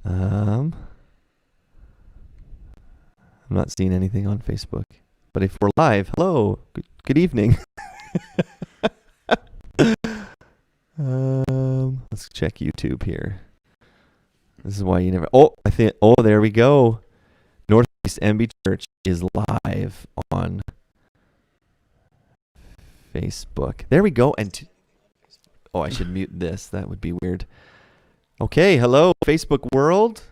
I'm not seeing anything on Facebook. But if we're live, hello, good evening. Let's check YouTube here. This is why you never. There we go. Northeast MB Church is live on Facebook. There we go. I should mute this. That would be weird. Okay, hello, Facebook world.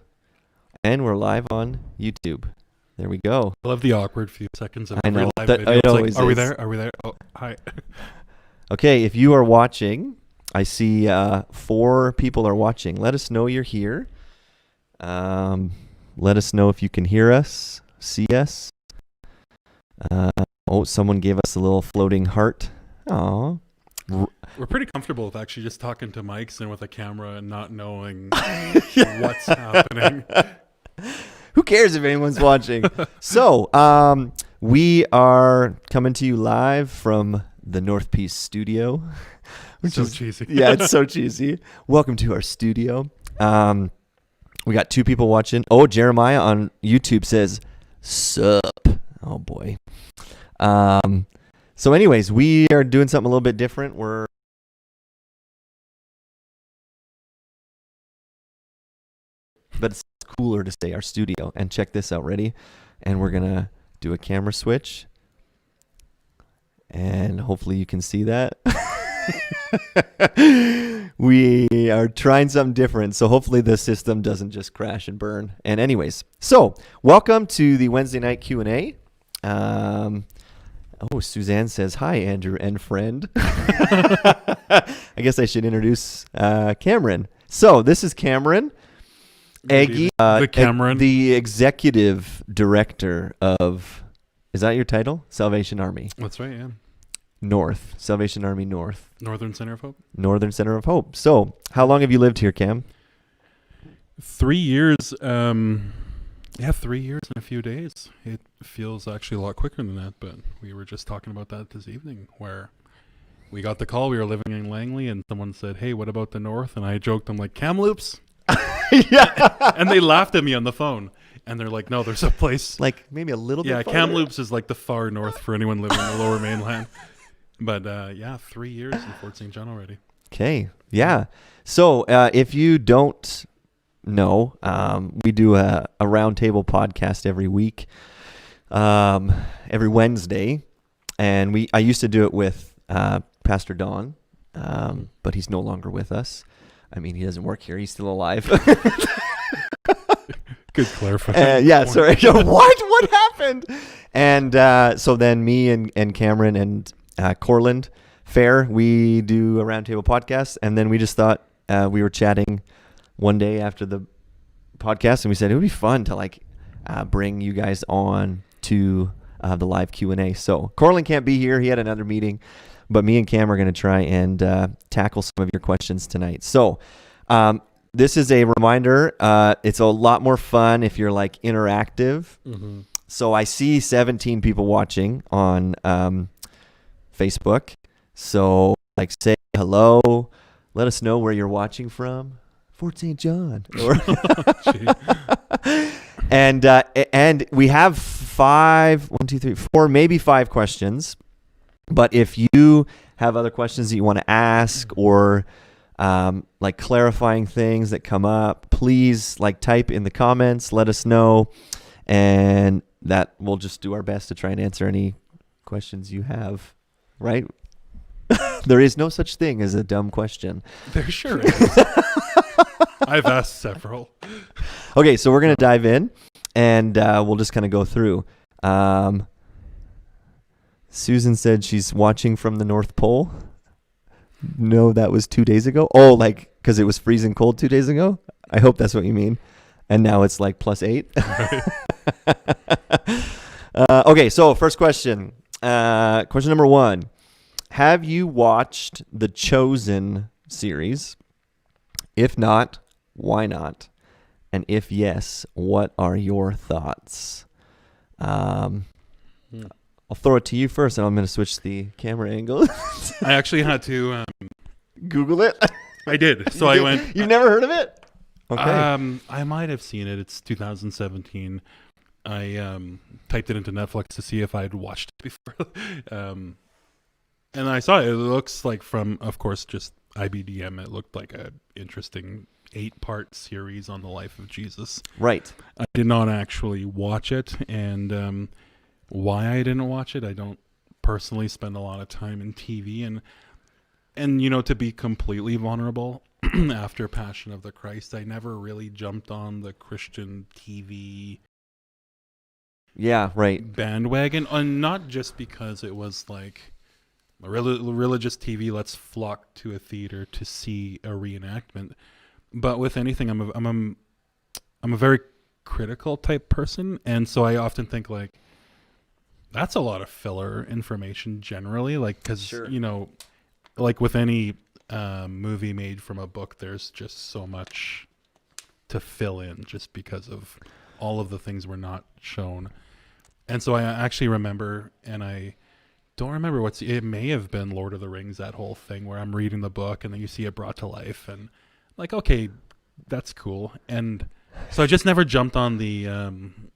And we're live on YouTube. There we go. I love the awkward few seconds of I know. live That, video. it It's always like, are we is. there? Are we there? Oh, hi. Okay, if you are watching, I see 4 people are watching. Let us know you're here. Let us know if you can hear us, see us. Someone gave us a little floating heart. Aww. We're pretty comfortable with actually just talking to mics and with a camera and not knowing what's happening. Who cares if anyone's watching? So, we are coming to you live from the North Peace studio. Cheesy. Yeah, it's so cheesy. Welcome to our studio. We got 2 people watching. Oh, Jeremiah on YouTube says, sup. Oh, boy. So anyways, we are doing something a little bit different. But it's cooler to say our studio. And check this out. Ready? And we're going to do a camera switch. And hopefully you can see that. We are trying something different, so hopefully the system doesn't just crash and burn. And anyways, so welcome to the Wednesday night Q&A. Suzanne says, hi, Andrew and friend. I guess I should introduce Cameron. So this is Cameron Aggie, the Cameron. the executive director of, is that your title? Salvation Army. That's right, yeah. North. Salvation Army North. Northern Center of Hope. Northern Center of Hope. So how long have you lived here, Cam? 3 years. 3 years and a few days. It feels actually a lot quicker than that, but we were just talking about that this evening where we got the call. We were living in Langley and someone said, hey, what about the North? And I joked, I'm like, Kamloops? Yeah. And they laughed at me on the phone. And they're like, no, there's a place. Like maybe a little bit farther. Kamloops is like the far north for anyone living in the lower mainland. But 3 years in Fort St. John already. Okay. Yeah. So if you don't know, we do a roundtable podcast every week, every Wednesday. And I used to do it with Pastor Don, but he's no longer with us. I mean, he doesn't work here. He's still alive. Good clarifying. Yeah, sorry. What happened? And so then me and Cameron and Corland Fair, we do a roundtable podcast. And then we just thought we were chatting one day after the podcast, and we said it would be fun to bring you guys on to the live Q&A. So Corland can't be here. He had another meeting. But me and Cam are going to try and tackle some of your questions tonight. So this is a reminder. It's a lot more fun if you're interactive. Mm-hmm. So I see 17 people watching on Facebook. So say hello. Let us know where you're watching from. Fort St. John. And we have 4, maybe 5 questions. But if you have other questions that you want to ask or clarifying things that come up, please type in the comments, let us know, and that we'll just do our best to try and answer any questions you have, right? There is no such thing as a dumb question. There sure is. I've asked several. Okay, so we're going to dive in, and we'll just kind of go through. Susan said she's watching from the North Pole. No, that was 2 days ago. Oh, because it was freezing cold 2 days ago? I hope that's what you mean. And now it's +8. Okay, so first question. Question number 1. Have you watched the Chosen series? If not, why not? And if yes, what are your thoughts? I'll throw it to you first, and I'm going to switch the camera angle. I actually had to Google it. I did. So I went. You've never heard of it? Okay. I might have seen it. It's 2017. I typed it into Netflix to see if I'd watched it before. And I saw it. It looks like, from, of course, just IBDM, it looked like a interesting 8-part series on the life of Jesus. Right. I did not actually watch it, and why I didn't watch it, I don't personally spend a lot of time in TV, and you know, to be completely vulnerable, after Passion of the Christ, I never really jumped on the Christian TV Yeah, right. bandwagon, and not just because it was like a religious TV, let's flock to a theater to see a reenactment, but with anything, I'm a very critical type person, and so I often think like, that's a lot of filler information generally, like, because Sure. you know, like with any movie made from a book, there's just so much to fill in just because of all of the things were not shown. And so I actually remember, and I don't remember it may have been Lord of the Rings, that whole thing where I'm reading the book and then you see it brought to life, and like, okay, that's cool. And so I just never jumped on the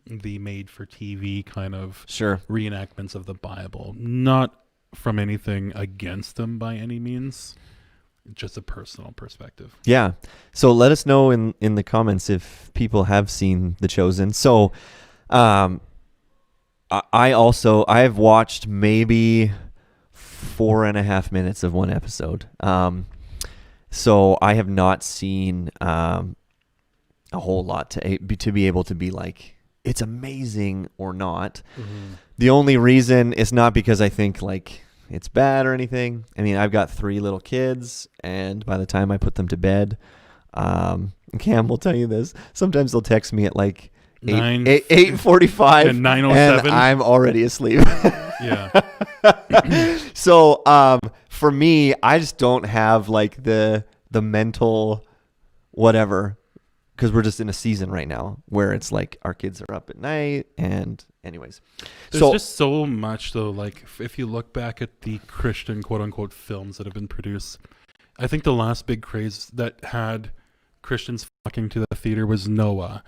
made for TV kind of Sure. reenactments of the Bible. Not from anything against them by any means, just a personal perspective. Yeah. So let us know in the comments if people have seen The Chosen. So I've watched maybe 4.5 minutes of one episode. So I have not seen a whole lot to be able to be like, it's amazing or not. Mm-hmm. The only reason is not because I think like it's bad or anything. I mean, I've got 3 little kids, and by the time I put them to bed, Cam will tell you this. Sometimes they'll text me at like 8:45 and 9:07, and I'm already asleep. Yeah. So for me, I just don't have like the mental whatever, because we're just in a season right now where it's like our kids are up at night, and anyways. There's just so much though, like if you look back at the Christian quote unquote films that have been produced, I think the last big craze that had Christians flocking to the theater was Noah.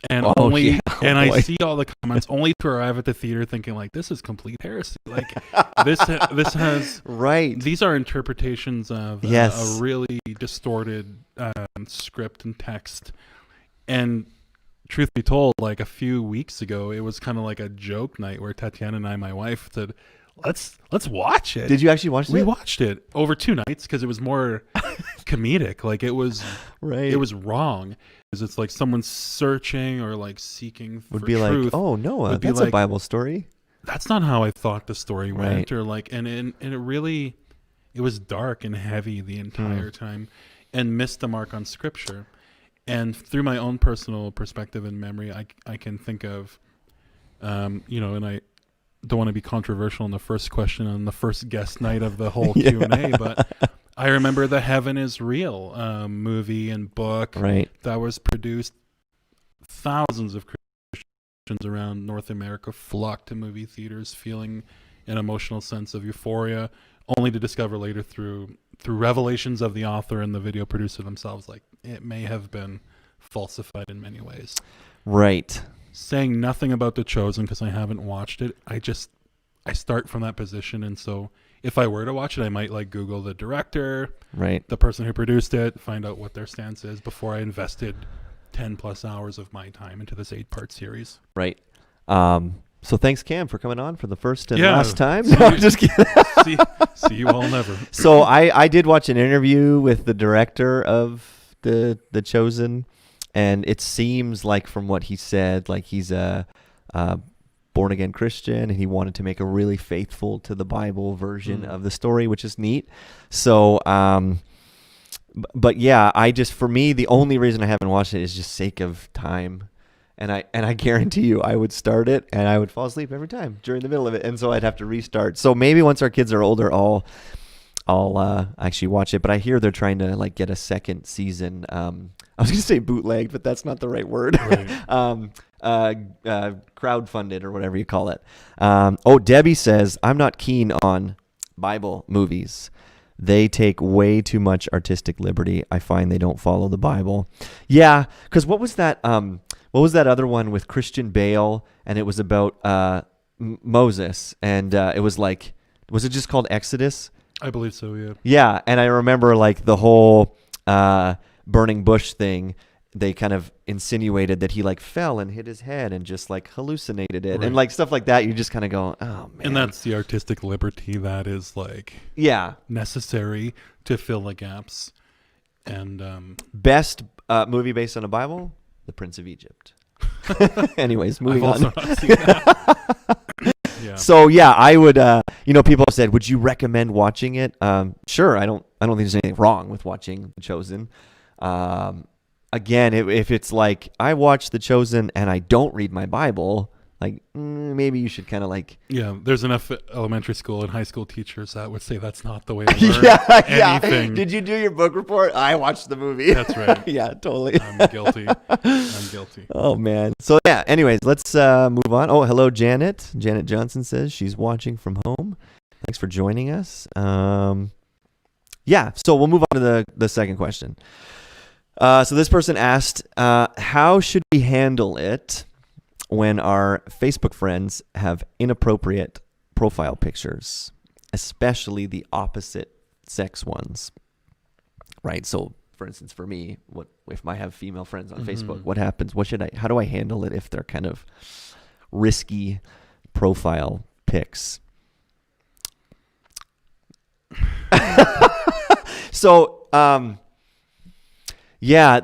And I see all the comments only to arrive at the theater thinking like, this is complete heresy. Like this has right. These are interpretations of Yes. a really distorted script and text. And truth be told, like a few weeks ago, it was kind of like a joke night where Tatiana and I, my wife, said, let's watch it. Did you actually watch it? We watched it over 2 nights because it was more comedic. Like it was right. It was wrong. It's like someone searching or like seeking for would be truth. like, oh, Noah, that's like, a Bible story. That's not how I thought the story went. Right. Or like, and it was dark and heavy the entire time, and missed the mark on scripture. And through my own personal perspective and memory, I can think of, you know, and I don't want to be controversial in the first question on the first guest night of the whole Q&A, but I remember the Heaven is Real movie and book that was produced. Thousands of Christians around North America flocked to movie theaters feeling an emotional sense of euphoria, only to discover later through revelations of the author and the video producer themselves, like it may have been falsified in many ways. Right. Saying nothing about The Chosen because I haven't watched it. I start from that position, and so if I were to watch it, I might like Google the director, right, the person who produced it, find out what their stance is before I invested 10 plus hours of my time into this 8-part series. Right. So thanks, Cam, for coming on for the first and last time. No, I'm just kidding. see you all never. So I did watch an interview with the director of the Chosen, and it seems like from what he said, like he's a born-again Christian, and he wanted to make a really faithful to the Bible version of the story, which is neat. So, but yeah, for me, the only reason I haven't watched it is just sake of time. And I guarantee you, I would start it and I would fall asleep every time during the middle of it, and so I'd have to restart. So maybe once our kids are older, I'll actually watch it. But I hear they're trying to like get a second season. I was gonna say bootlegged, but that's not the right word. Right. Crowdfunded or whatever you call it. Debbie says, I'm not keen on Bible movies. they take way too much artistic liberty. I find they don't follow the Bible. Yeah, because what was that other one with Christian Bale, and it was about Moses, and it was like, was it just called Exodus? I believe so, yeah. Yeah, and I remember like the whole burning bush thing. They kind of insinuated that he like fell and hit his head and just like hallucinated it, Right. and like stuff like that. You just kind of go, oh man. And that's the artistic liberty that is like yeah. necessary to fill the gaps. And Best movie based on a Bible, The Prince of Egypt. Anyways, moving I've on. also not seen that. Yeah. So yeah, I would. People have said, would you recommend watching it? Sure. I don't think there's anything wrong with watching The Chosen. Again, if it's like I watch The Chosen and I don't read my Bible, like maybe you should kind of like. Yeah, there's enough elementary school and high school teachers that would say that's not the way to learn yeah. anything. Did you do your book report? I watched the movie. That's right. Yeah, totally. I'm guilty. Oh man. So yeah. Anyways, let's move on. Oh, hello, Janet. Janet Johnson says she's watching from home. Thanks for joining us. Yeah. So we'll move on to the second question. So this person asked, how should we handle it when our Facebook friends have inappropriate profile pictures, especially the opposite sex ones? Right. So, for instance, for me, what if I have female friends on Facebook? What happens? How do I handle it if they're kind of risky profile pics? So, yeah.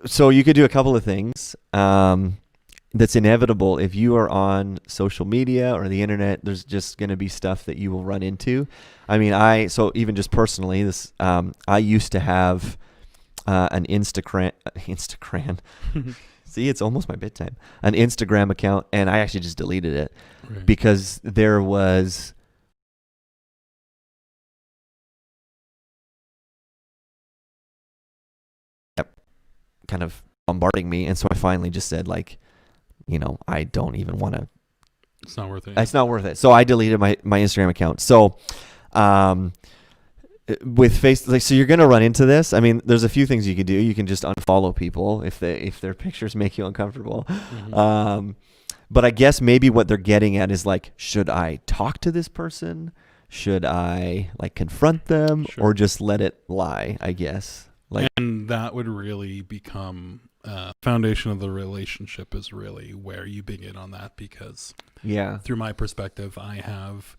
So you could do a couple of things. That's inevitable if you are on social media or the internet. There's just going to be stuff that you will run into. I mean, so even just personally, this I used to have an Instagram. See, it's almost my bedtime. An Instagram account, and I actually just deleted it because there was. Kind of bombarding me, and so I finally just said, like, I don't even want to. It's not worth it. It's not worth it. So I deleted my Instagram account. So with so you're gonna run into this. I mean, there's a few things you could do. You can just unfollow people if their pictures make you uncomfortable. But I guess maybe what they're getting at is like, should I talk to this person? Should I like confront them, or just let it lie? I guess. And that would really become foundation of the relationship is really where you begin on that, because through my perspective, I have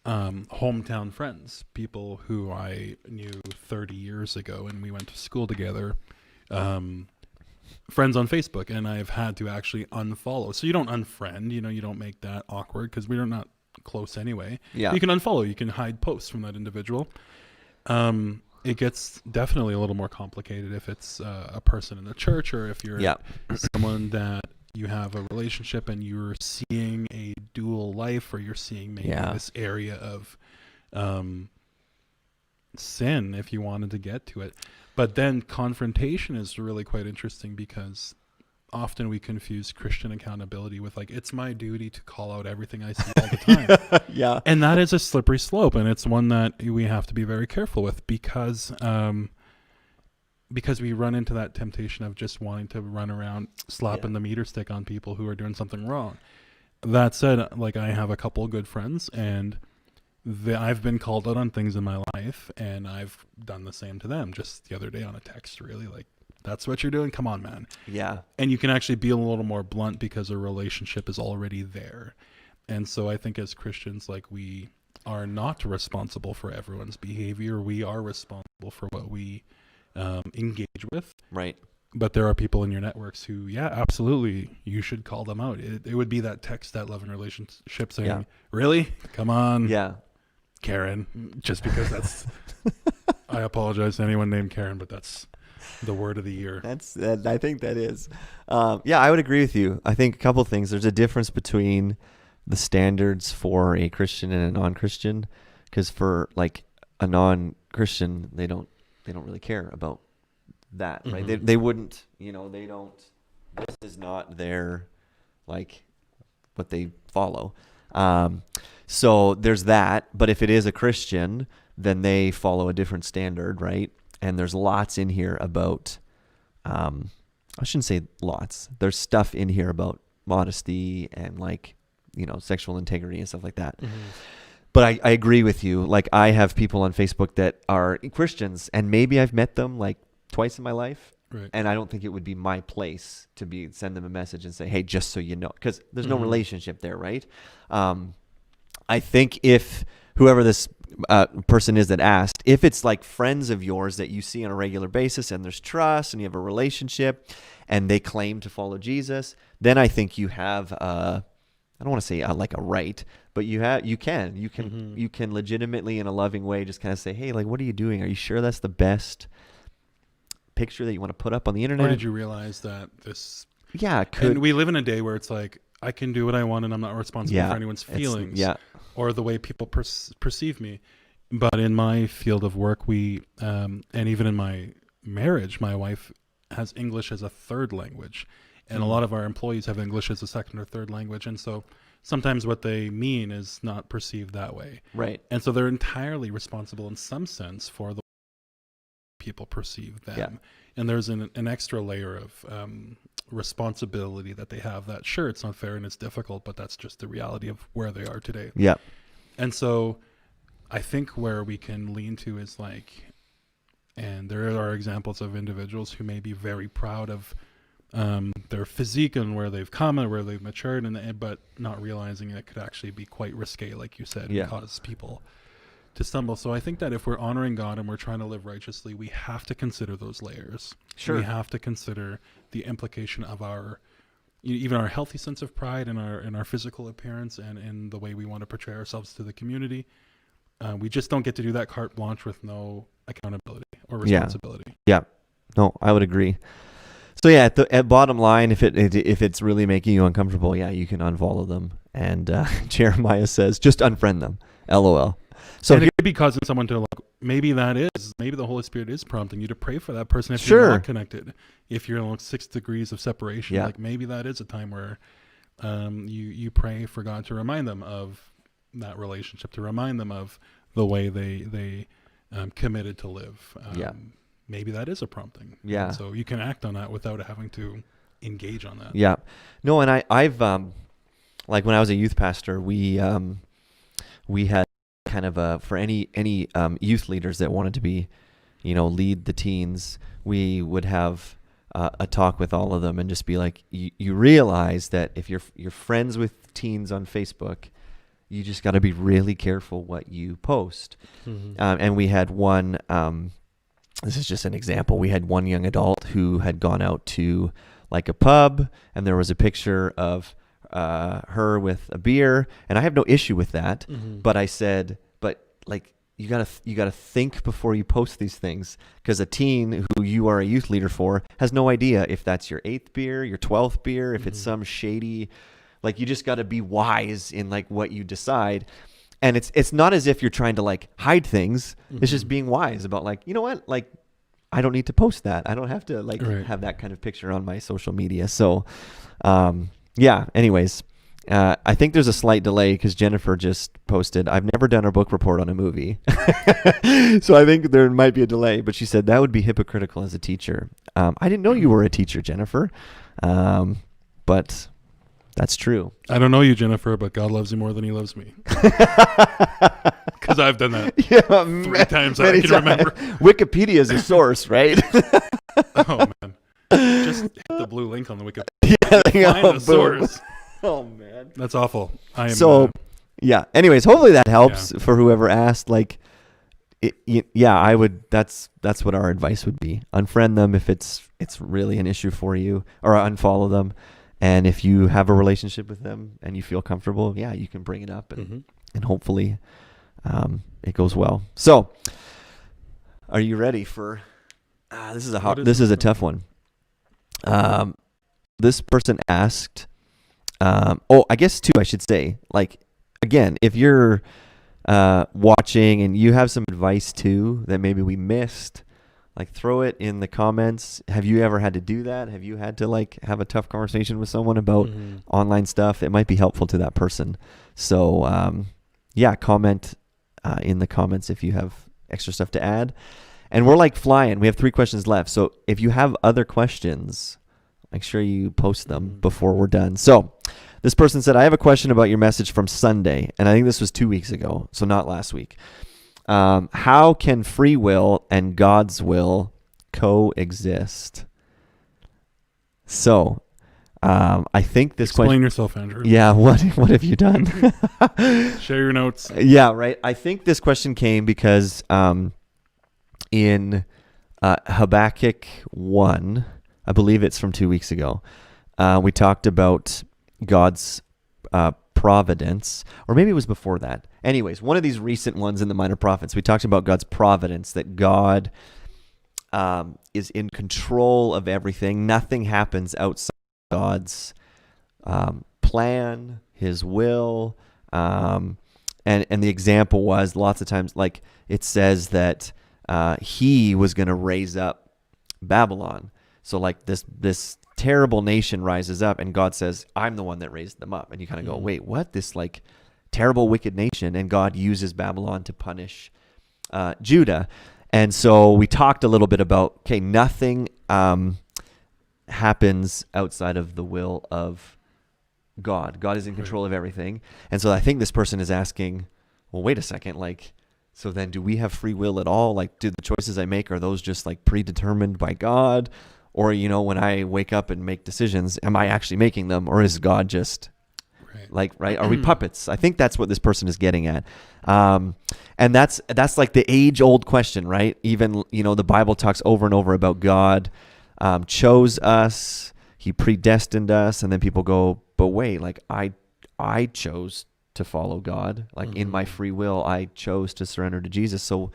hometown friends, people who I knew 30 years ago and we went to school together, friends on Facebook, and I've had to actually unfollow. So you don't unfriend, you don't make that awkward because we're not close anyway. Yeah. You can unfollow, you can hide posts from that individual. It gets definitely a little more complicated if it's a person in the church, or if you're someone that you have a relationship and you're seeing a dual life, or you're seeing maybe this area of sin, if you wanted to get to it. But then confrontation is really quite interesting, because often we confuse Christian accountability with like, it's my duty to call out everything I see all the time. Yeah. And that is a slippery slope, and it's one that we have to be very careful with, because we run into that temptation of just wanting to run around slapping the meter stick on people who are doing something wrong. That said, like, I have a couple of good friends, and I've been called out on things in my life, and I've done the same to them just the other day on a text, really, like, that's what you're doing? Come on, man. Yeah. And you can actually be a little more blunt because a relationship is already there. And so I think as Christians, like, we are not responsible for everyone's behavior. We are responsible for what we engage with. Right. But there are people in your networks who, absolutely, you should call them out. It would be that text, that love and relationship saying, really? Come on. Yeah. Karen. Just because that's, I apologize to anyone named Karen, but that's the word of the year. I think that is. I would agree with you. I think a couple of things. There's a difference between the standards for a Christian and a non-Christian, because for like a non-Christian, they don't really care about that, right? They wouldn't, they don't. This is not their like what they follow. So there's that. But if it is a Christian, then they follow a different standard, right? And there's lots in here about, I shouldn't say lots. There's stuff in here about modesty and like, sexual integrity and stuff like that. Mm-hmm. But I agree with you. Like, I have people on Facebook that are Christians, and maybe I've met them like twice in my life. Right. And I don't think it would be my place to send them a message and say, hey, just so you know, because there's no relationship there, right? I think if whoever this person is that asked, if it's like friends of yours that you see on a regular basis and there's trust and you have a relationship and they claim to follow Jesus, then I think you have I don't want to say like a right, but you can legitimately in a loving way just kind of say, hey, like, what are you doing? Are you sure that's the best picture that you want to put up on the internet? Or did you realize that this? Yeah, and we live in a day where it's like I can do what I want and I'm not responsible for anyone's feelings or the way people perceive me. But in my field of work, we and even in my marriage, my wife has English as a third language, and a lot of our employees have English as a second or third language, and so sometimes what they mean is not perceived that way. Right. And so they're entirely responsible in some sense for the way people perceive them. Yeah. And there's an extra layer of responsibility that they have that, sure, it's not fair and it's difficult, but that's just the reality of where they are today. Yeah. And so I think where we can lean to is like, and there are examples of individuals who may be very proud of their physique and where they've come and where they've matured, but not realizing it could actually be quite risque, like you said, and cause people to stumble. So I think that if we're honoring God and we're trying to live righteously, we have to consider those layers. Sure. We have to consider the implication of even our healthy sense of pride in our physical appearance and in the way we want to portray ourselves to the community. We just don't get to do that carte blanche with no accountability or responsibility. Yeah. No, I would agree. So yeah, at bottom line, if it's really making you uncomfortable, yeah, you can unfollow them. And Jeremiah says, just unfriend them. LOL. So it could be causing someone to look. Maybe the Holy Spirit is prompting you to pray for that person if you're not connected. If you're in 6 degrees of separation, like maybe that is a time where you pray for God to remind them of that relationship, to remind them of the way they committed to live. Maybe that is a prompting. Yeah. And so you can act on that without having to engage on that. Yeah. No, and I've like when I was a youth pastor, we had kind of for any youth leaders that wanted to be, lead the teens, we would have a talk with all of them and just be like, you realize that if you're friends with teens on Facebook, you just got to be really careful what you post. Mm-hmm. And we had one. This is just an example. We had one young adult who had gone out to like a pub, and there was a picture of her with a beer, and I have no issue with that. Mm-hmm. But I said, but like you gotta think before you post these things, because a teen who you are a youth leader for has no idea if that's your 8th beer, your 12th beer, if it's some shady. Like, you just got to be wise in like what you decide. And it's not as if you're trying to like hide things. Mm-hmm. It's just being wise about like, you know what? Like, I don't need to post that. I don't have to like have that kind of picture on my social media. So, anyways, I think there's a slight delay because Jennifer just posted, I've never done a book report on a movie. So I think there might be a delay, but she said that would be hypocritical as a teacher. I didn't know you were a teacher, Jennifer. But that's true. I don't know you, Jennifer, but God loves you more than he loves me. Because I've done that 3 times I can remember. Wikipedia is a source, right? Oh, man. Just hit the blue link on the Wikipedia. Yeah, find the source. Oh, man. That's awful. Anyways, hopefully that helps for whoever asked. Like, I would. That's what our advice would be. Unfriend them if it's really an issue for you, or unfollow them. And if you have a relationship with them and you feel comfortable, you can bring it up and hopefully it goes well. So, are you ready for? This is a tough one. This person asked. I guess 2, I should say. Like, again, if you're watching and you have some advice too that maybe we missed, like, throw it in the comments. Have you ever had to do that? Have you had to like have a tough conversation with someone about online stuff? It might be helpful to that person. So yeah, comment in the comments if you have extra stuff to add. And we're like flying. We have 3 questions left. So if you have other questions, make sure you post them before we're done. So this person said, I have a question about your message from Sunday. And I think this was 2 weeks ago, so not last week. How can free will and God's will coexist? So I think this Explain question... yourself, Andrew. Yeah, what have you done? Share your notes. Yeah, right. I think this question came because in Habakkuk 1, I believe it's from 2 weeks ago, we talked about God's providence, or maybe it was before that. Anyways, one of these recent ones in the Minor Prophets, we talked about God's providence, that God is in control of everything. Nothing happens outside God's plan, his will. And the example was lots of times, like it says that he was going to raise up Babylon. So like this terrible nation rises up and God says, I'm the one that raised them up. And you kind of go, wait, what? This like terrible, wicked nation. And God uses Babylon to punish Judah. And so we talked a little bit about, okay, nothing happens outside of the will of God. God is in control of everything. And so I think this person is asking, well, wait a second, like, so then do we have free will at all? Like, do the choices I make, are those just like predetermined by God? Or, you know, when I wake up and make decisions, am I actually making them? Or is God just like, right? Are we puppets? I think that's what this person is getting at. And that's like the age old question, right? Even, you know, the Bible talks over and over about God chose us, he predestined us. And then people go, but wait, like I chose to follow God, like in my free will, I chose to surrender to Jesus. So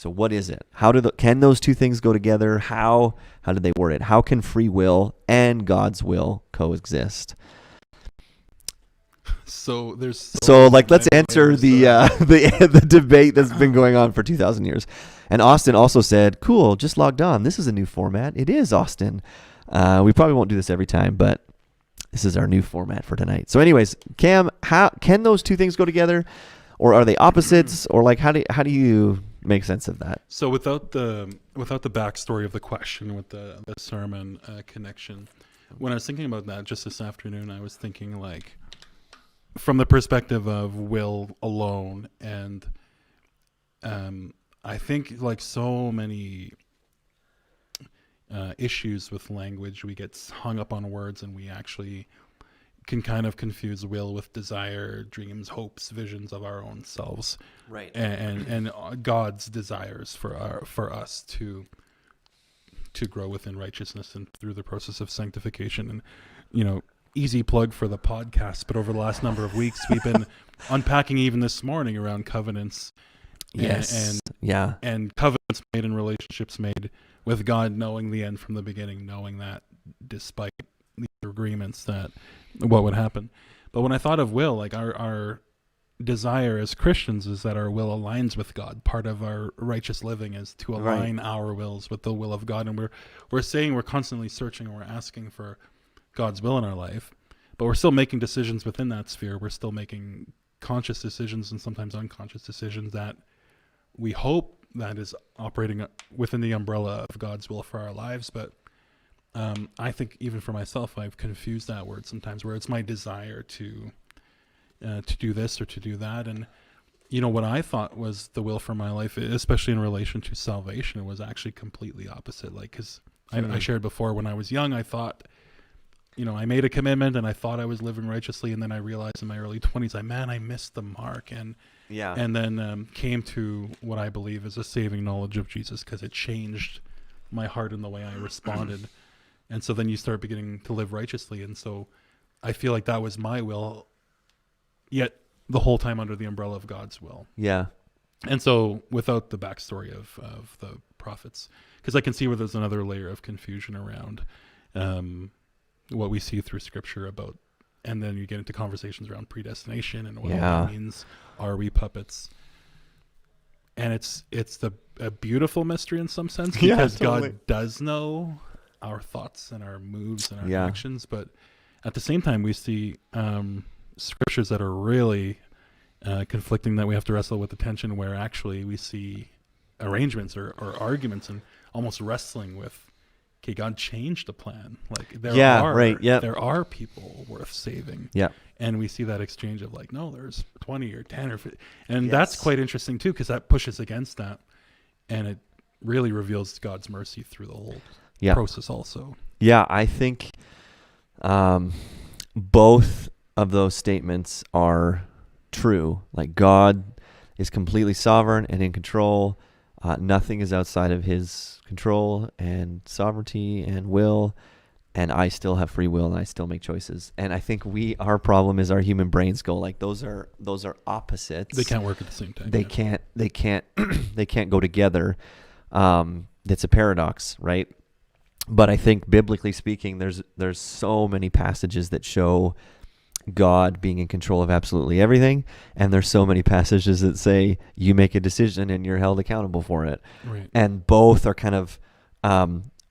what is it? How can those two things go together? How do they word it? How can free will and God's will coexist? So there's let's answer the debate that's been going on for 2,000 years. And Austin also said, cool, just logged on. This is a new format. It is, Austin. We probably won't do this every time, but this is our new format for tonight. So anyways, Cam, how can those two things go together, or are they opposites, or like how do you make sense of that? So without the backstory of the question, with the sermon connection, when I was thinking about that just this afternoon, I was thinking like from the perspective of will alone, and I think like so many issues with language, we get hung up on words, and we actually can kind of confuse will with desire, dreams, hopes, visions of our own selves, right? And God's desires for us to grow within righteousness and through the process of sanctification. And you know, easy plug for the podcast, but over the last number of weeks, we've been unpacking even this morning around covenants. Yes. And covenants made and relationships made with God, knowing the end from the beginning, knowing that despite the agreements that what would happen. But when I thought of will, like our desire as Christians is that our will aligns with God. Part of our righteous living is to align our wills with the will of God. And we're saying we're constantly searching and we're asking for God's will in our life, but we're still making decisions within that sphere. We're still making conscious decisions and sometimes unconscious decisions that we hope that is operating within the umbrella of God's will for our lives. But I think even for myself, I've confused that word sometimes, where it's my desire to do this or to do that. And, you know, what I thought was the will for my life, especially in relation to salvation, was actually completely opposite. Like, because I shared before, when I was young, I thought, you know, I made a commitment and I thought I was living righteously. And then I realized in my early 20s, I missed the mark. And then came to what I believe is a saving knowledge of Jesus, because it changed my heart and the way I responded. And so then you start beginning to live righteously. And so I feel like that was my will, yet the whole time under the umbrella of God's will. Yeah. And so without the backstory of the prophets, because I can see where there's another layer of confusion around what we see through scripture about, and then you get into conversations around predestination and what that means. Are we puppets? And it's a beautiful mystery in some sense, because God does know our thoughts and our moves and our actions. But at the same time, we see scriptures that are really conflicting that we have to wrestle with the tension where actually we see arrangements or arguments and almost wrestling with, okay, God changed the plan. Like there are people worth saving. Yeah. And we see that exchange of like, no, there's 20 or 10 or 50. And that's quite interesting too, because that pushes against that. And it really reveals God's mercy through the whole process also. Yeah, I think both of those statements are true. Like, God is completely sovereign and in control. Nothing is outside of his control and sovereignty and will. And I still have free will and I still make choices. And I think our problem is our human brains go like, those are opposites. They can't work at the same time. They can't go together. It's a paradox, right? But I think biblically speaking, there's so many passages that show God being in control of absolutely everything, and there's so many passages that say you make a decision and you're held accountable for it. Right. And both are kind of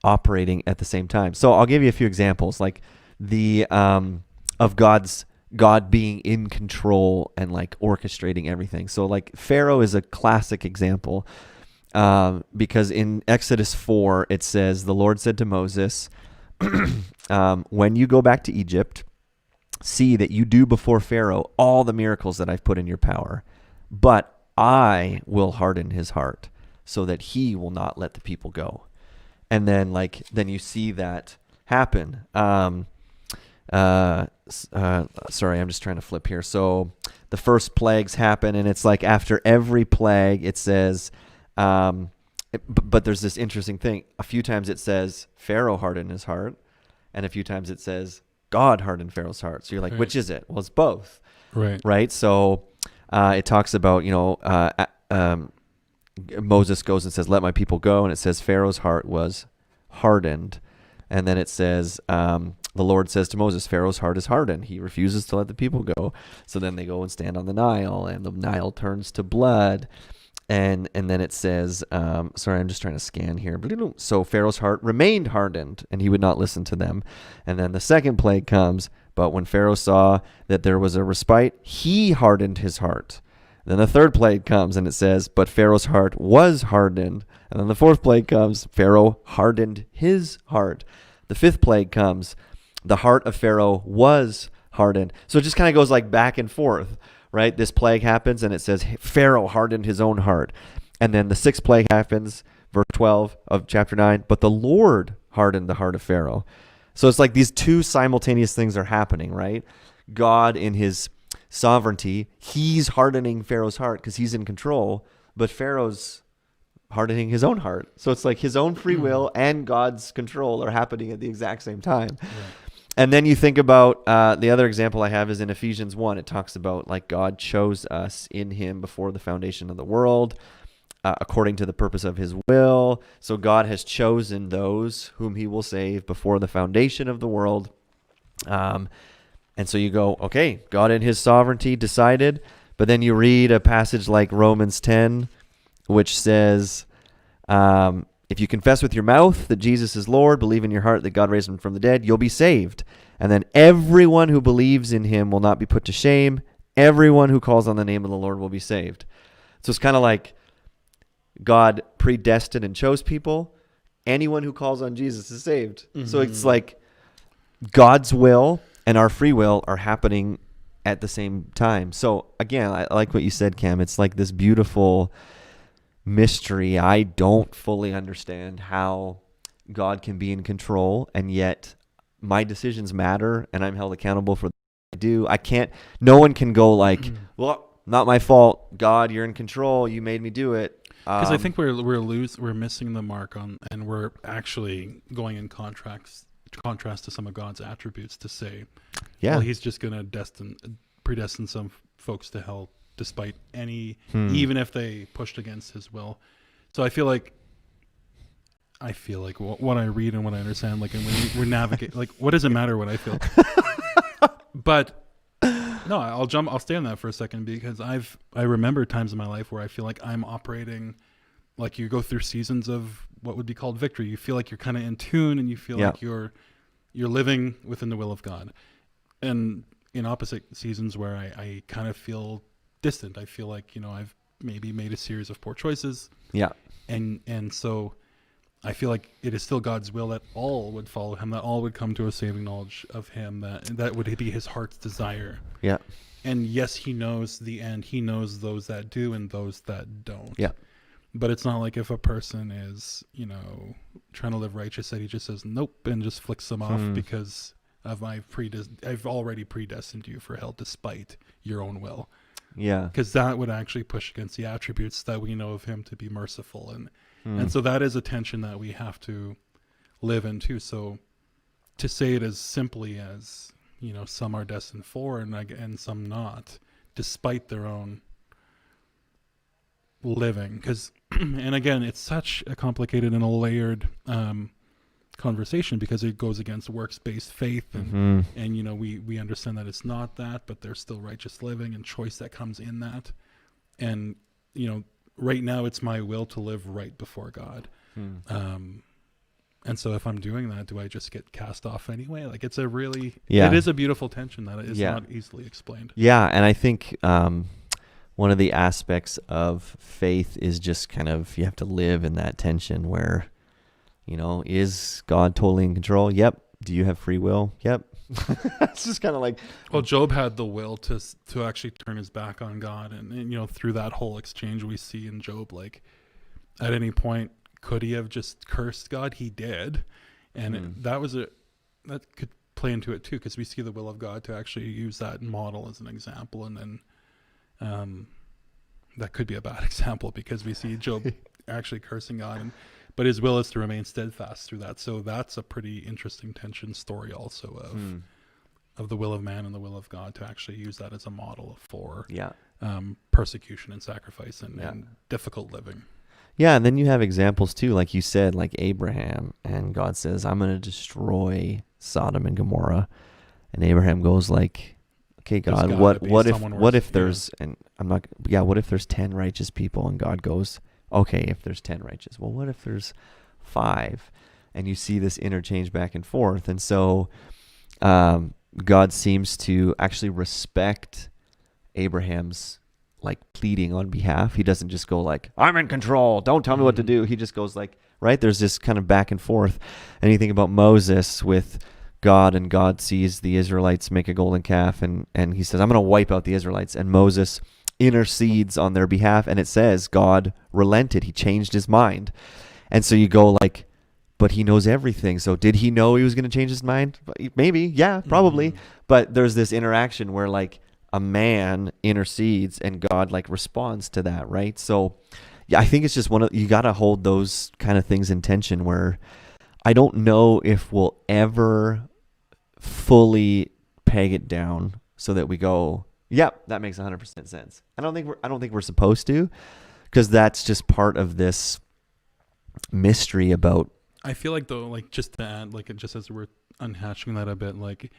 operating at the same time. So I'll give you a few examples, like the of God being in control and like orchestrating everything. So like Pharaoh is a classic example. Because in Exodus 4, it says, the Lord said to Moses, when you go back to Egypt, see that you do before Pharaoh all the miracles that I've put in your power, but I will harden his heart so that he will not let the people go. And then you see that happen. Sorry, I'm just trying to flip here. So the first plagues happen, and it's like after every plague, it says, but there's this interesting thing. A few times it says Pharaoh hardened his heart, and a few times it says God hardened Pharaoh's heart. So you're like, which is it? Well, it's both. Right. So it talks about, Moses goes and says, let my people go. And it says Pharaoh's heart was hardened. And then it says, the Lord says to Moses, Pharaoh's heart is hardened. He refuses to let the people go. So then they go and stand on the Nile, and the Nile turns to blood. And then it says, sorry, I'm just trying to scan here. So Pharaoh's heart remained hardened, and he would not listen to them. And then the second plague comes, but when Pharaoh saw that there was a respite, he hardened his heart. Then the third plague comes, and it says, but Pharaoh's heart was hardened. And then the fourth plague comes, Pharaoh hardened his heart. The fifth plague comes, the heart of Pharaoh was hardened. So it just kind of goes like back and forth. Right? This plague happens and it says Pharaoh hardened his own heart. And then the sixth plague happens, verse 12 of chapter 9, but the Lord hardened the heart of Pharaoh. So it's like these two simultaneous things are happening, right? God in his sovereignty, he's hardening Pharaoh's heart because he's in control, but Pharaoh's hardening his own heart. So it's like his own free will and God's control are happening at the exact same time. Yeah. And then you think about the other example I have is in Ephesians 1. It talks about like God chose us in him before the foundation of the world, according to the purpose of his will. So God has chosen those whom he will save before the foundation of the world. And so you go, okay, God in his sovereignty decided. But then you read a passage like Romans 10, which says, if you confess with your mouth that Jesus is Lord, believe in your heart that God raised him from the dead, you'll be saved. And then everyone who believes in him will not be put to shame. Everyone who calls on the name of the Lord will be saved. So it's kind of like God predestined and chose people. Anyone who calls on Jesus is saved. Mm-hmm. So it's like God's will and our free will are happening at the same time. So again, I like what you said, Cam. It's like this beautiful mystery. I don't fully understand how God can be in control, and yet my decisions matter, and I'm held accountable for what I do. No one can go like, well, not my fault. God, you're in control. You made me do it. Because I think we're missing the mark on, and we're actually going in contrast to some of God's attributes to say, well, he's just going to predestine some folks to hell despite even if they pushed against his will. So I feel like what I read and what I understand, like, and when we navigate, like, what does it matter what I feel? But no, I'll stay on that for a second, because I remember times in my life where I feel like I'm operating, like you go through seasons of what would be called victory. You feel like you're kind of in tune, and you feel like you're living within the will of God. And in opposite seasons where I kind of feel distant. I feel like, I've maybe made a series of poor choices. Yeah. And so I feel like it is still God's will that all would follow him, that all would come to a saving knowledge of him, that would be his heart's desire. Yeah. And yes, he knows the end. He knows those that do and those that don't. Yeah. But it's not like if a person is, trying to live righteous, that he just says nope and just flicks them off because of I've already predestined you for hell despite your own will. Yeah. Because that would actually push against the attributes that we know of him to be merciful. And so that is a tension that we have to live into. So to say it as simply as, some are destined for and some not, despite their own living. Because, and again, it's such a complicated and a layered conversation because it goes against works-based faith. And, we understand that it's not that, but there's still righteous living and choice that comes in that. And, right now it's my will to live right before God. And so if I'm doing that, do I just get cast off anyway? Like it is a beautiful tension that is not easily explained. Yeah. And I think one of the aspects of faith is just kind of, you have to live in that tension where, is God totally in control? Yep. Do you have free will? Yep. It's just kind of like, well, Job had the will to actually turn his back on God. And through that whole exchange we see in Job, like at any point, could he have just cursed God? He did. And that could play into it too, because we see the will of God to actually use that model as an example. And then that could be a bad example because we see Job actually cursing God, but his will is to remain steadfast through that. So that's a pretty interesting tension story also of the will of man and the will of God to actually use that as a model for persecution and sacrifice and difficult living. Yeah, and then you have examples too, like you said, like Abraham, and God says, I'm going to destroy Sodom and Gomorrah. And Abraham goes like, okay, God, what if there's, and what if there's 10 righteous people? And God goes, okay, if there's 10 righteous, well, what if there's 5? And you see this interchange back and forth. And so God seems to actually respect Abraham's like pleading on behalf. He doesn't just go like, I'm in control, don't tell me what to do. He just goes like, right? There's this kind of back and forth. And you think about Moses with God, and God sees the Israelites make a golden calf, and he says, I'm going to wipe out the Israelites. And Moses intercedes on their behalf, and it says God relented. He changed his mind. And so you go like, but he knows everything. So did he know he was going to change his mind? Maybe. Yeah, probably. But there's this interaction where like a man intercedes and God like responds to that, right? So yeah, I think it's just you got to hold those kind of things in tension where I don't know if we'll ever fully peg it down so that we go, yep, that makes 100% sense. I don't think we're supposed to, because that's just part of this mystery about. I feel like though, like just to add, like just as we're unhatching that a bit, like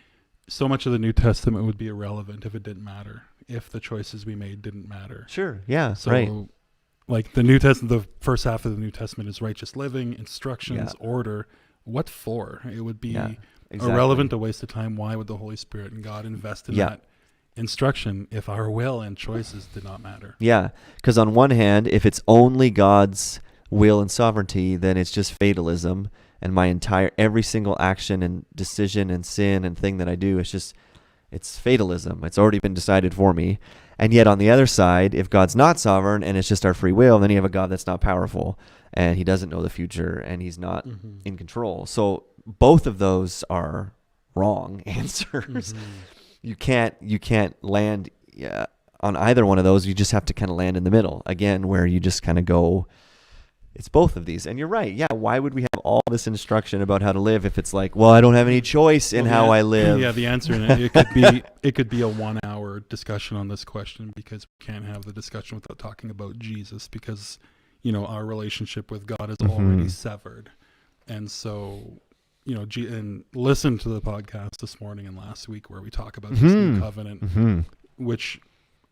so much of the New Testament would be irrelevant if it didn't matter, if the choices we made didn't matter. Sure. Yeah. So, right. Like the New Testament, the first half of the New Testament is righteous living, instructions, order. What for? It would be irrelevant, a waste of time. Why would the Holy Spirit and God invest in that instruction if our will and choices did not matter? Yeah. Because on one hand, if it's only God's will and sovereignty, then it's just fatalism, and every single action and decision and sin and thing that I do, it's fatalism. It's already been decided for me. And yet on the other side, if God's not sovereign and it's just our free will, then you have a God that's not powerful and he doesn't know the future and he's not in control. So both of those are wrong answers. You can't land on either one of those. You just have to kind of land in the middle again, where you just kind of go, it's both of these. And you're right. Yeah. Why would we have all this instruction about how to live if it's like, well, I don't have any choice in how I live? Yeah. The answer, it could be a 1 hour discussion on this question, because we can't have the discussion without talking about Jesus, because, our relationship with God is already severed. And so, and listen to the podcast this morning and last week where we talk about this new covenant, which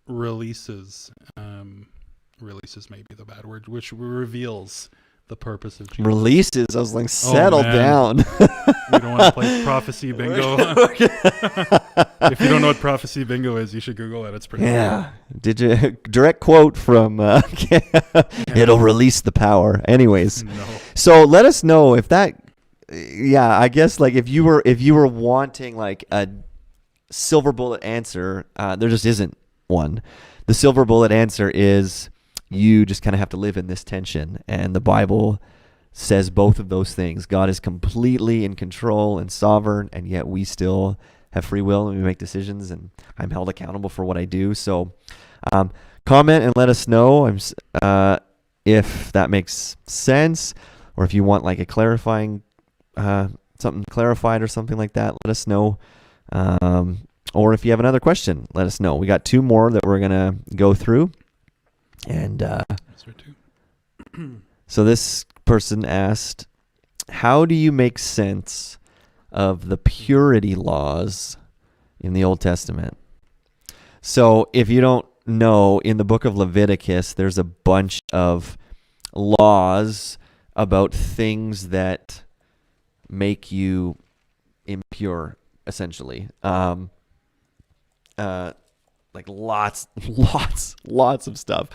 releases may be the bad word, which reveals the purpose of Jesus. Releases. I was like, settle down. We don't want to play prophecy bingo. If you don't know what prophecy bingo is, you should Google it. It's pretty Yeah. Did you direct quote from it'll release the power. Anyways. No. So let us know if that I guess like if you were wanting like a silver bullet answer, there just isn't one. The silver bullet answer is you just kind of have to live in this tension, and the Bible says both of those things. God is completely in control and sovereign, and yet we still have free will and we make decisions, and I'm held accountable for what I do. So comment and let us know if that makes sense, or if you want like a clarifying something clarified or something like that, let us know. Or if you have another question, let us know. We got 2 more that we're going to go through. And so this person asked, how do you make sense of the purity laws in the Old Testament? So if you don't know, in the book of Leviticus, there's a bunch of laws about things that make you impure, essentially. Like lots of stuff.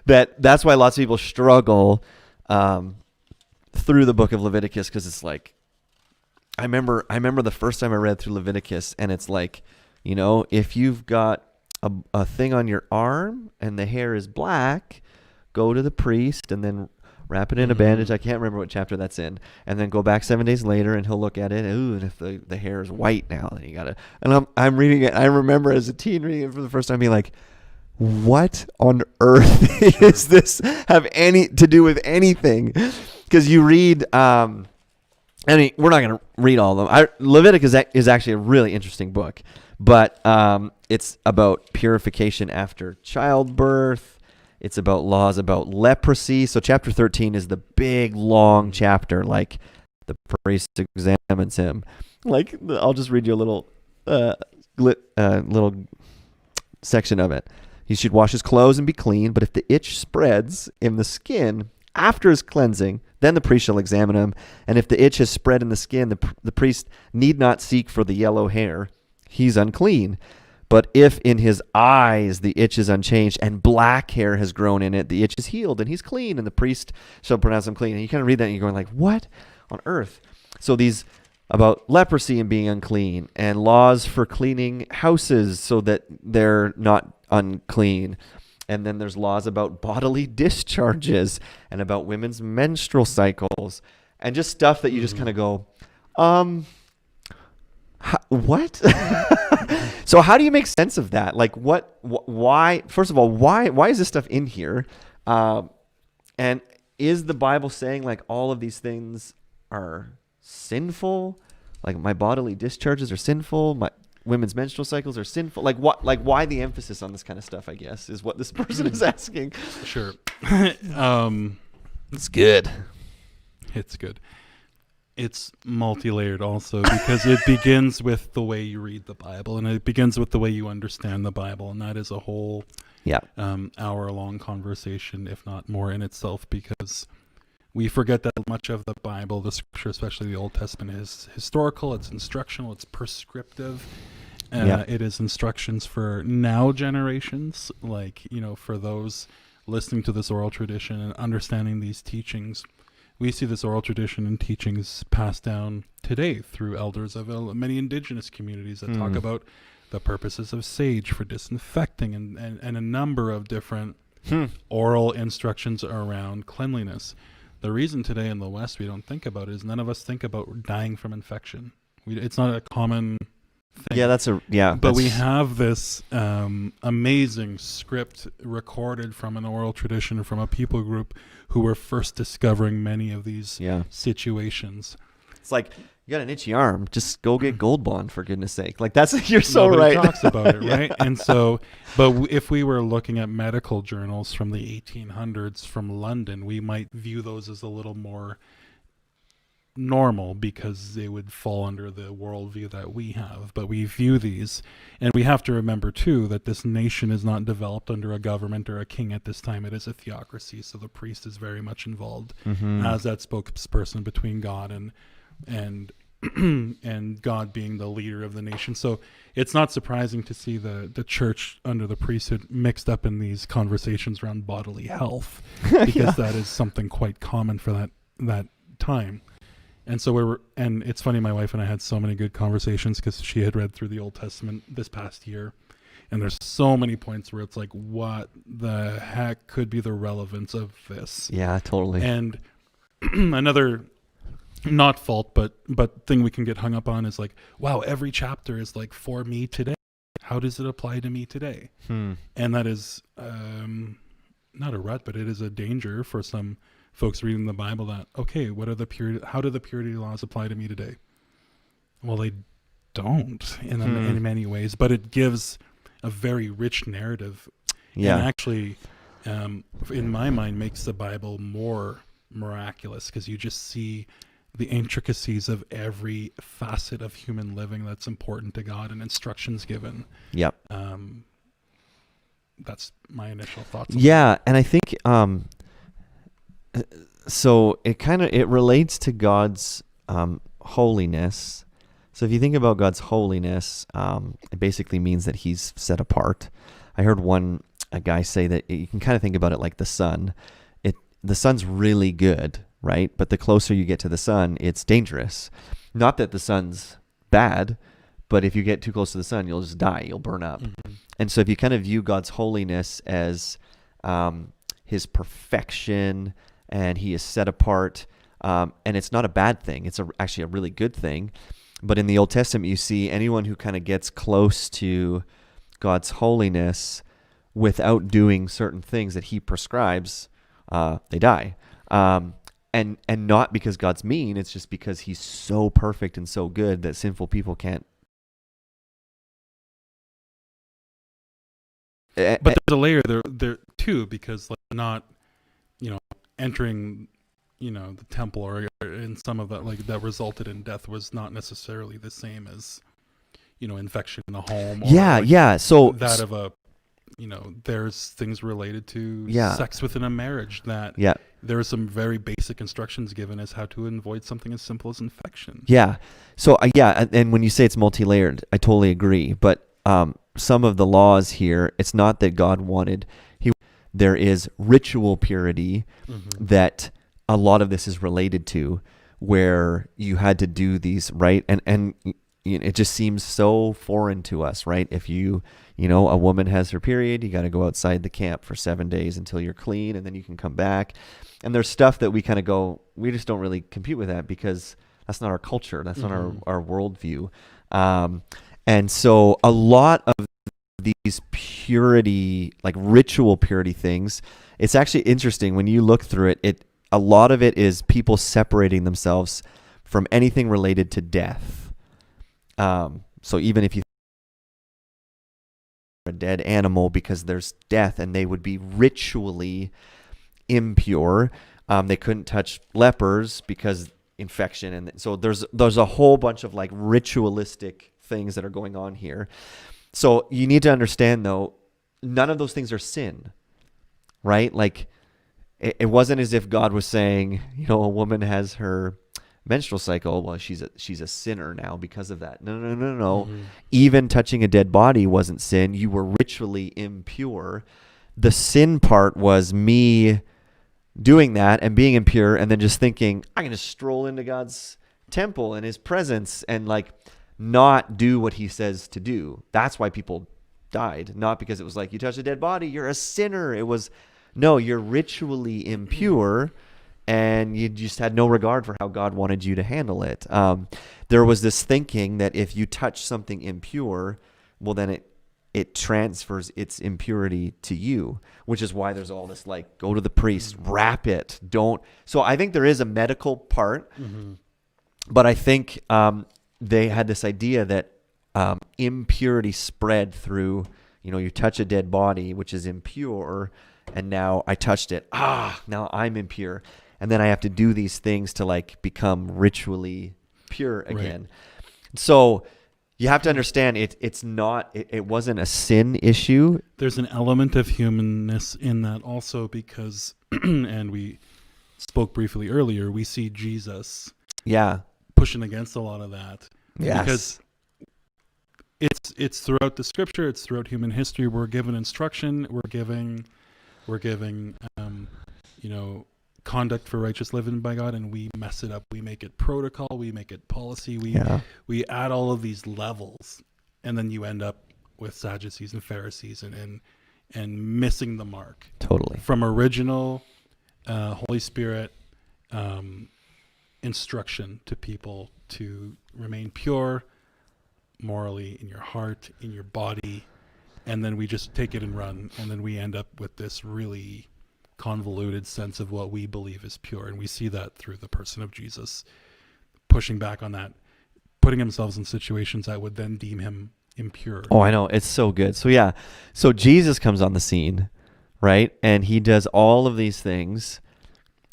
That's why lots of people struggle through the book of Leviticus, because it's like, I remember the first time I read through Leviticus, and it's like, if you've got a thing on your arm and the hair is black, go to the priest and then wrap it in a bandage. I can't remember what chapter that's in. And then go back 7 days later and he'll look at it. Ooh, and if the hair is white now, then you got to... And I'm reading it. I remember as a teen reading it for the first time being like, what on earth is this have any to do with anything? Because you read... we're not going to read all of them. Leviticus is actually a really interesting book. But it's about purification after childbirth. It's about laws about leprosy. So chapter 13 is the big, long chapter. Like, the priest examines him. Like, I'll just read you a little section of it. He should wash his clothes and be clean, but if the itch spreads in the skin after his cleansing, then the priest shall examine him. And if the itch has spread in the skin, the priest need not seek for the yellow hair. He's unclean. But if in his eyes the itch is unchanged and black hair has grown in it, the itch is healed and he's clean, and the priest shall pronounce him clean. And you kind of read that and you're going like, what on earth? So these about leprosy and being unclean, and laws for cleaning houses so that they're not unclean. And then there's laws about bodily discharges and about women's menstrual cycles, and just stuff that you just kind of go, what? So how do you make sense of that? Like, why, first of all, why is this stuff in here? And is the Bible saying like all of these things are sinful? Like, my bodily discharges are sinful, my women's menstrual cycles are sinful. Like, what? Like, why the emphasis on this kind of stuff, I guess, is what this person is asking. Sure. It's good. It's good. It's multi-layered also, because it begins with the way you read the Bible, and it begins with the way you understand the Bible, and that is a whole hour-long conversation, if not more, in itself, because we forget that much of the Bible, the Scripture, especially the Old Testament, is historical, it's instructional, it's prescriptive. It is instructions for now generations, like, for those listening to this oral tradition and understanding these teachings. We see this oral tradition and teachings passed down today through elders of many indigenous communities that talk about the purposes of sage for disinfecting and a number of different oral instructions around cleanliness. The reason today in the West we don't think about it is none of us think about dying from infection. It's not a common thing. But we have this amazing script recorded from an oral tradition from a people group who were first discovering many of these situations. It's like, you got an itchy arm, just go get Gold Bond, for goodness sake. Like, that's, you're so Nobody right. talks about it, right? And so, but if we were looking at medical journals from the 1800s from London, we might view those as a little more normal because they would fall under the worldview that we have. But we view these, and we have to remember too that this nation is not developed under a government or a king at this time. It is a theocracy, so the priest is very much involved as that spokesperson between God and and God being the leader of the nation. So it's not surprising to see the church under the priesthood mixed up in these conversations around bodily health, because that is something quite common for that time. And so and it's funny, my wife and I had so many good conversations because she had read through the Old Testament this past year. And there's so many points where it's like, what the heck could be the relevance of this? Yeah, totally. And another not fault, but thing we can get hung up on is like, wow, every chapter is like for me today. How does it apply to me today? And that is not a rut, but it is a danger for some folks reading the Bible that, okay, how do the purity laws apply to me today? Well, they don't in many ways, but it gives a very rich narrative. Yeah. And actually, in my mind, makes the Bible more miraculous because you just see the intricacies of every facet of human living that's important to God and instructions given. Yep. That's my initial thoughts. Yeah, and I think so it relates to God's holiness. So if you think about God's holiness, it basically means that he's set apart. I heard a guy say that you can kind of think about it like the sun. The sun's really good, right? But the closer you get to the sun, it's dangerous. Not that the sun's bad, but if you get too close to the sun, you'll just die. You'll burn up. Mm-hmm. And so if you kind of view God's holiness as his perfection, and he is set apart, and it's not a bad thing. It's actually a really good thing. But in the Old Testament, you see anyone who kind of gets close to God's holiness without doing certain things that he prescribes, they die. And not because God's mean, it's just because he's so perfect and so good that sinful people can't. But there's a layer there too, because like not, entering, the temple or in some of that, like that resulted in death was not necessarily the same as, infection in the home. Or So that of a, there's things related to sex within a marriage that there are some very basic instructions given as how to avoid something as simple as infection. Yeah. So and when you say it's multi-layered, I totally agree. But some of the laws here, it's not that God wanted. There is ritual purity that a lot of this is related to, where you had to do these, right? And it just seems so foreign to us, right? If a woman has her period, you got to go outside the camp for 7 days until you're clean, and then you can come back. And there's stuff that we kind of go, we just don't really compute with that because that's not our culture. That's not our worldview. And so a lot of these purity, like ritual purity things, it's actually interesting when you look through it. A lot of it is people separating themselves from anything related to death. So even if you a dead animal because there's death, and they would be ritually impure. They couldn't touch lepers because infection, and so there's a whole bunch of like ritualistic things that are going on here. So you need to understand, though, none of those things are sin, right? Like it wasn't as if God was saying, a woman has her menstrual cycle, well, she's a sinner now because of that. No. Even touching a dead body wasn't sin. You were ritually impure. The sin part was me doing that and being impure, and then just thinking, I'm going to stroll into God's temple and his presence and like not do what he says to do. That's why people died. Not because it was like, you touch a dead body, you're a sinner. It was, no, you're ritually impure, and you just had no regard for how God wanted you to handle it. There was this thinking that if you touch something impure, well, then it transfers its impurity to you, which is why there's all this like, go to the priest, wrap it, don't. So I think there is a medical part, but I think they had this idea that impurity spread through, you touch a dead body, which is impure, and now I touched it. Now I'm impure. and then I have to do these things to like become ritually pure again. So you have to understand it wasn't a sin issue. There's an element of humanness in that also because, and we spoke briefly earlier, we see Jesus pushing against a lot of that. Yes. Because it's throughout the scripture, it's throughout human history. We're given instruction. We're giving conduct for righteous living by God, and we mess it up. We make it protocol. We make it policy. We add all of these levels, and then you end up with Sadducees and Pharisees and missing the mark. Totally. From original Holy Spirit instruction to people to remain pure morally in your heart, in your body, and then we just take it and run, and then we end up with this really convoluted sense of what we believe is pure. And we see that through the person of Jesus pushing back on that, putting himself in situations that would then deem him impure. Oh, I know. It's so good. So Jesus comes on the scene, right? And he does all of these things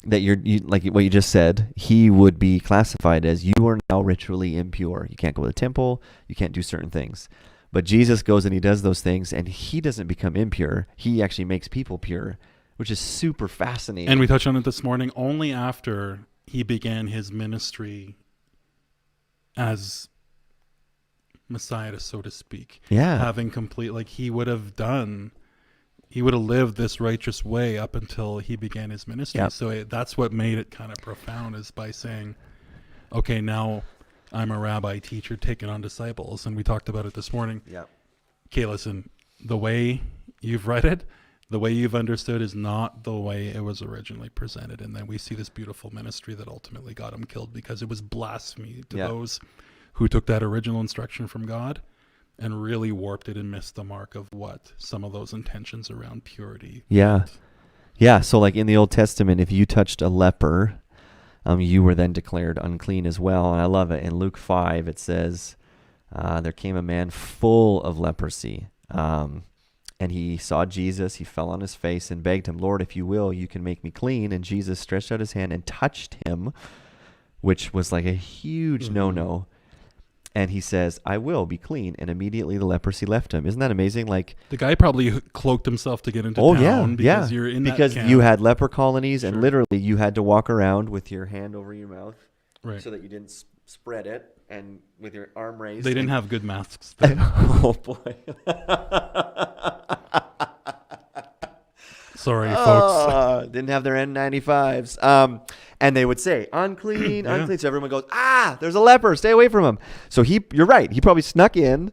that you like what you just said. He would be classified as, you are now ritually impure. You can't go to the temple. You can't do certain things. But Jesus goes and he does those things, and he doesn't become impure. He actually makes people pure, which is super fascinating. And we touched on it this morning, only after he began his ministry as Messiah, so to speak. Yeah. Having complete, like he would have lived this righteous way up until he began his ministry. Yep. So that's what made it kind of profound, is by saying, okay, now I'm a rabbi teacher taking on disciples. And we talked about it this morning. Yeah. Okay, listen, the way you've read it, the way you've understood is not the way it was originally presented. And then we see this beautiful ministry that ultimately got him killed because it was blasphemy to those who took that original instruction from God and really warped it and missed the mark of what some of those intentions around purity. Yeah. Yeah. So like in the Old Testament, if you touched a leper, you were then declared unclean as well. And I love it. In Luke 5, it says, there came a man full of leprosy. And he saw Jesus, he fell on his face and begged him, Lord, if you will, you can make me clean. And Jesus stretched out his hand and touched him, which was like a huge no-no. And he says, I will be clean. And immediately the leprosy left him. Isn't that amazing? Like the guy probably cloaked himself to get into town because you're in because that camp. you had leper colonies, Sure. and literally you had to walk around with your hand over your mouth so that you didn't spread it, and with your arm raised. They didn't have good masks. Oh boy. Sorry, folks. Didn't have their N95s. And they would say, unclean, unclean. So everyone goes, there's a leper. Stay away from him. So you're right. He probably snuck into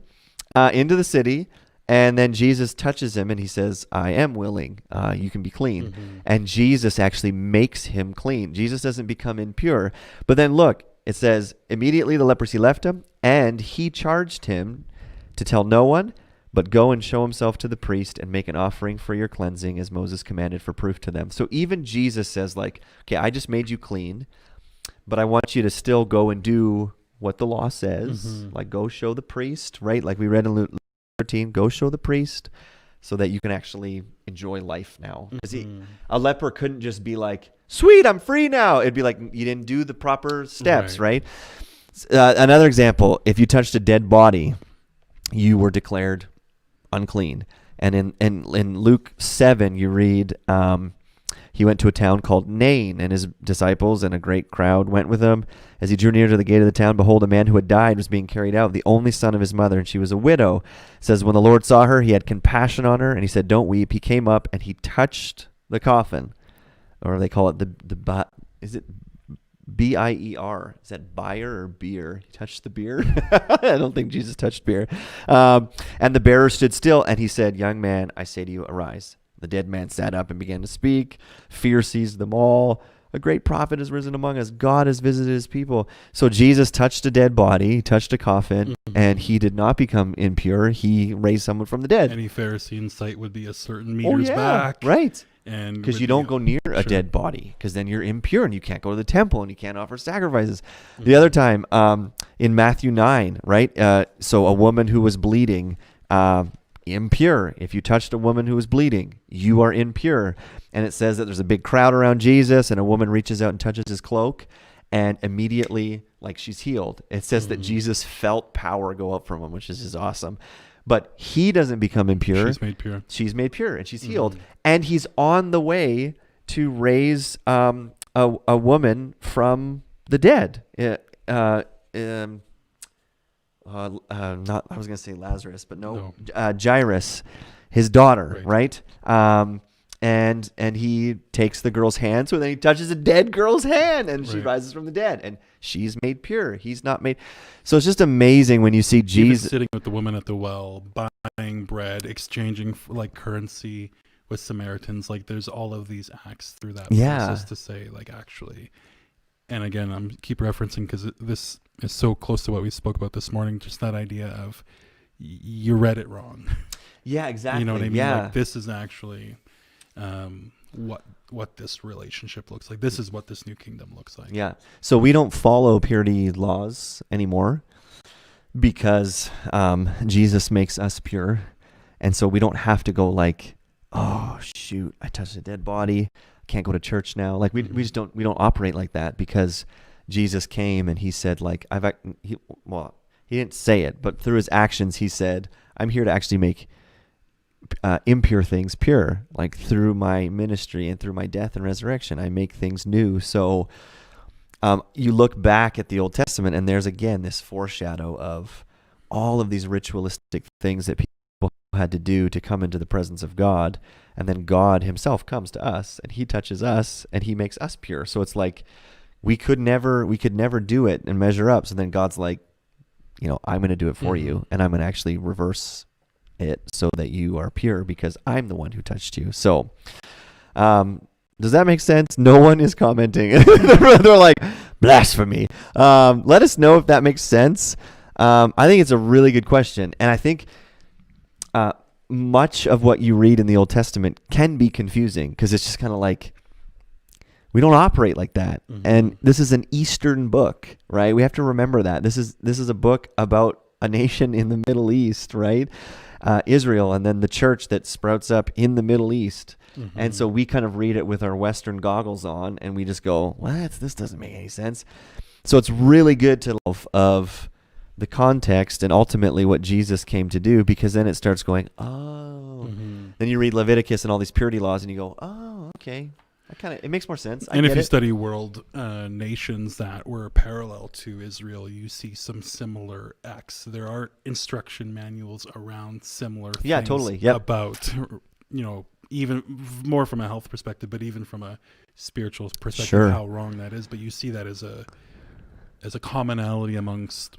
the city, and then Jesus touches him and he says, I am willing. You can be clean. Mm-hmm. And Jesus actually makes him clean. Jesus doesn't become impure. But then look, it says, immediately the leprosy left him, and he charged him to tell no one, but go and show himself to the priest and make an offering for your cleansing as Moses commanded for proof to them. So even Jesus says like, okay, I just made you clean, but I want you to still go and do what the law says. Mm-hmm. Like go show the priest, right? Like we read in Luke 13, go show the priest so that you can actually enjoy life now. Because a leper couldn't just be like, sweet, I'm free now. It'd be like, you didn't do the proper steps, right? Another example, if you touched a dead body, you were declared unclean. And in Luke 7, you read, he went to a town called Nain, and his disciples and a great crowd went with him. As he drew near to the gate of the town, behold, a man who had died was being carried out, the only son of his mother, and she was a widow. It says, when the Lord saw her, he had compassion on her, and he said, don't weep. He came up and he touched the coffin, or they call it is it B-I-E-R? Is that buyer or beer? He touched the beer? I don't think Jesus touched beer. And the bearer stood still, and he said, young man, I say to you, arise. The dead man sat up and began to speak. Fear seized them all. A great prophet has risen among us. God has visited his people. So Jesus touched a dead body, touched a coffin, and he did not become impure. He raised someone from the dead. Any Pharisee in sight would be a certain meters back. Right. And because you don't go near a dead body, because then you're impure and you can't go to the temple and you can't offer sacrifices. The other time in Matthew 9, right? So a woman who was bleeding impure. If you touched a woman who was bleeding, you are impure. And it says that there's a big crowd around Jesus, and a woman reaches out and touches his cloak, and immediately, like, she's healed. It says that Jesus felt power go up from him, which is just awesome. But he doesn't become impure. She's made pure. She's made pure, and she's healed. And he's on the way to raise a woman from the dead. Not, I was going to say Lazarus, but no. Jairus, his daughter, right? And he takes the girl's hand, so then he touches a dead girl's hand, and she rises from the dead, and she's made pure. He's not made. So it's just amazing when you see Jesus sitting with the woman at the well, buying bread, exchanging like currency with Samaritans. Like, there's all of these acts through that process to say, like, actually. And again, I'm keep referencing because this is so close to what we spoke about this morning. Just that idea of you read it wrong. Yeah, exactly. You know what I mean? Yeah. Like, this is actually what this relationship looks like. This is what this new kingdom looks like. Yeah. So we don't follow purity laws anymore because Jesus makes us pure. And so we don't have to go like, oh, shoot, I touched a dead body. Can't go to church now. Like we just don't operate like that because Jesus came and he said, like, he didn't say it, but through his actions, he said, I'm here to actually make impure things pure. Like, through my ministry and through my death and resurrection, I make things new. So you look back at the Old Testament and there's again this foreshadow of all of these ritualistic things that people had to do to come into the presence of God. And then God himself comes to us and he touches us and he makes us pure. So it's like we could never do it and measure up. So then God's like, I'm going to do it for you, and I'm going to actually reverse it so that you are pure because I'm the one who touched you. So does that make sense? No one is commenting. They're like, blasphemy. Let us know if that makes sense. I think it's a really good question. And I think much of what you read in the Old Testament can be confusing because it's just kind of like, we don't operate like that. And this is an Eastern book, right? We have to remember that. This is a book about a nation in the Middle East, right? Israel, and then the church that sprouts up in the Middle East. And so we kind of read it with our Western goggles on and we just go, what? This doesn't make any sense. So it's really good to know of the context and ultimately what Jesus came to do, because then it starts going, oh. Then you read Leviticus and all these purity laws and you go, oh, okay. It makes more sense. And if you study world nations that were parallel to Israel, you see some similar acts. There are instruction manuals around similar things. Yeah, totally. Yep. About, even more from a health perspective, but even from a spiritual perspective, how wrong that is. But you see that as a commonality amongst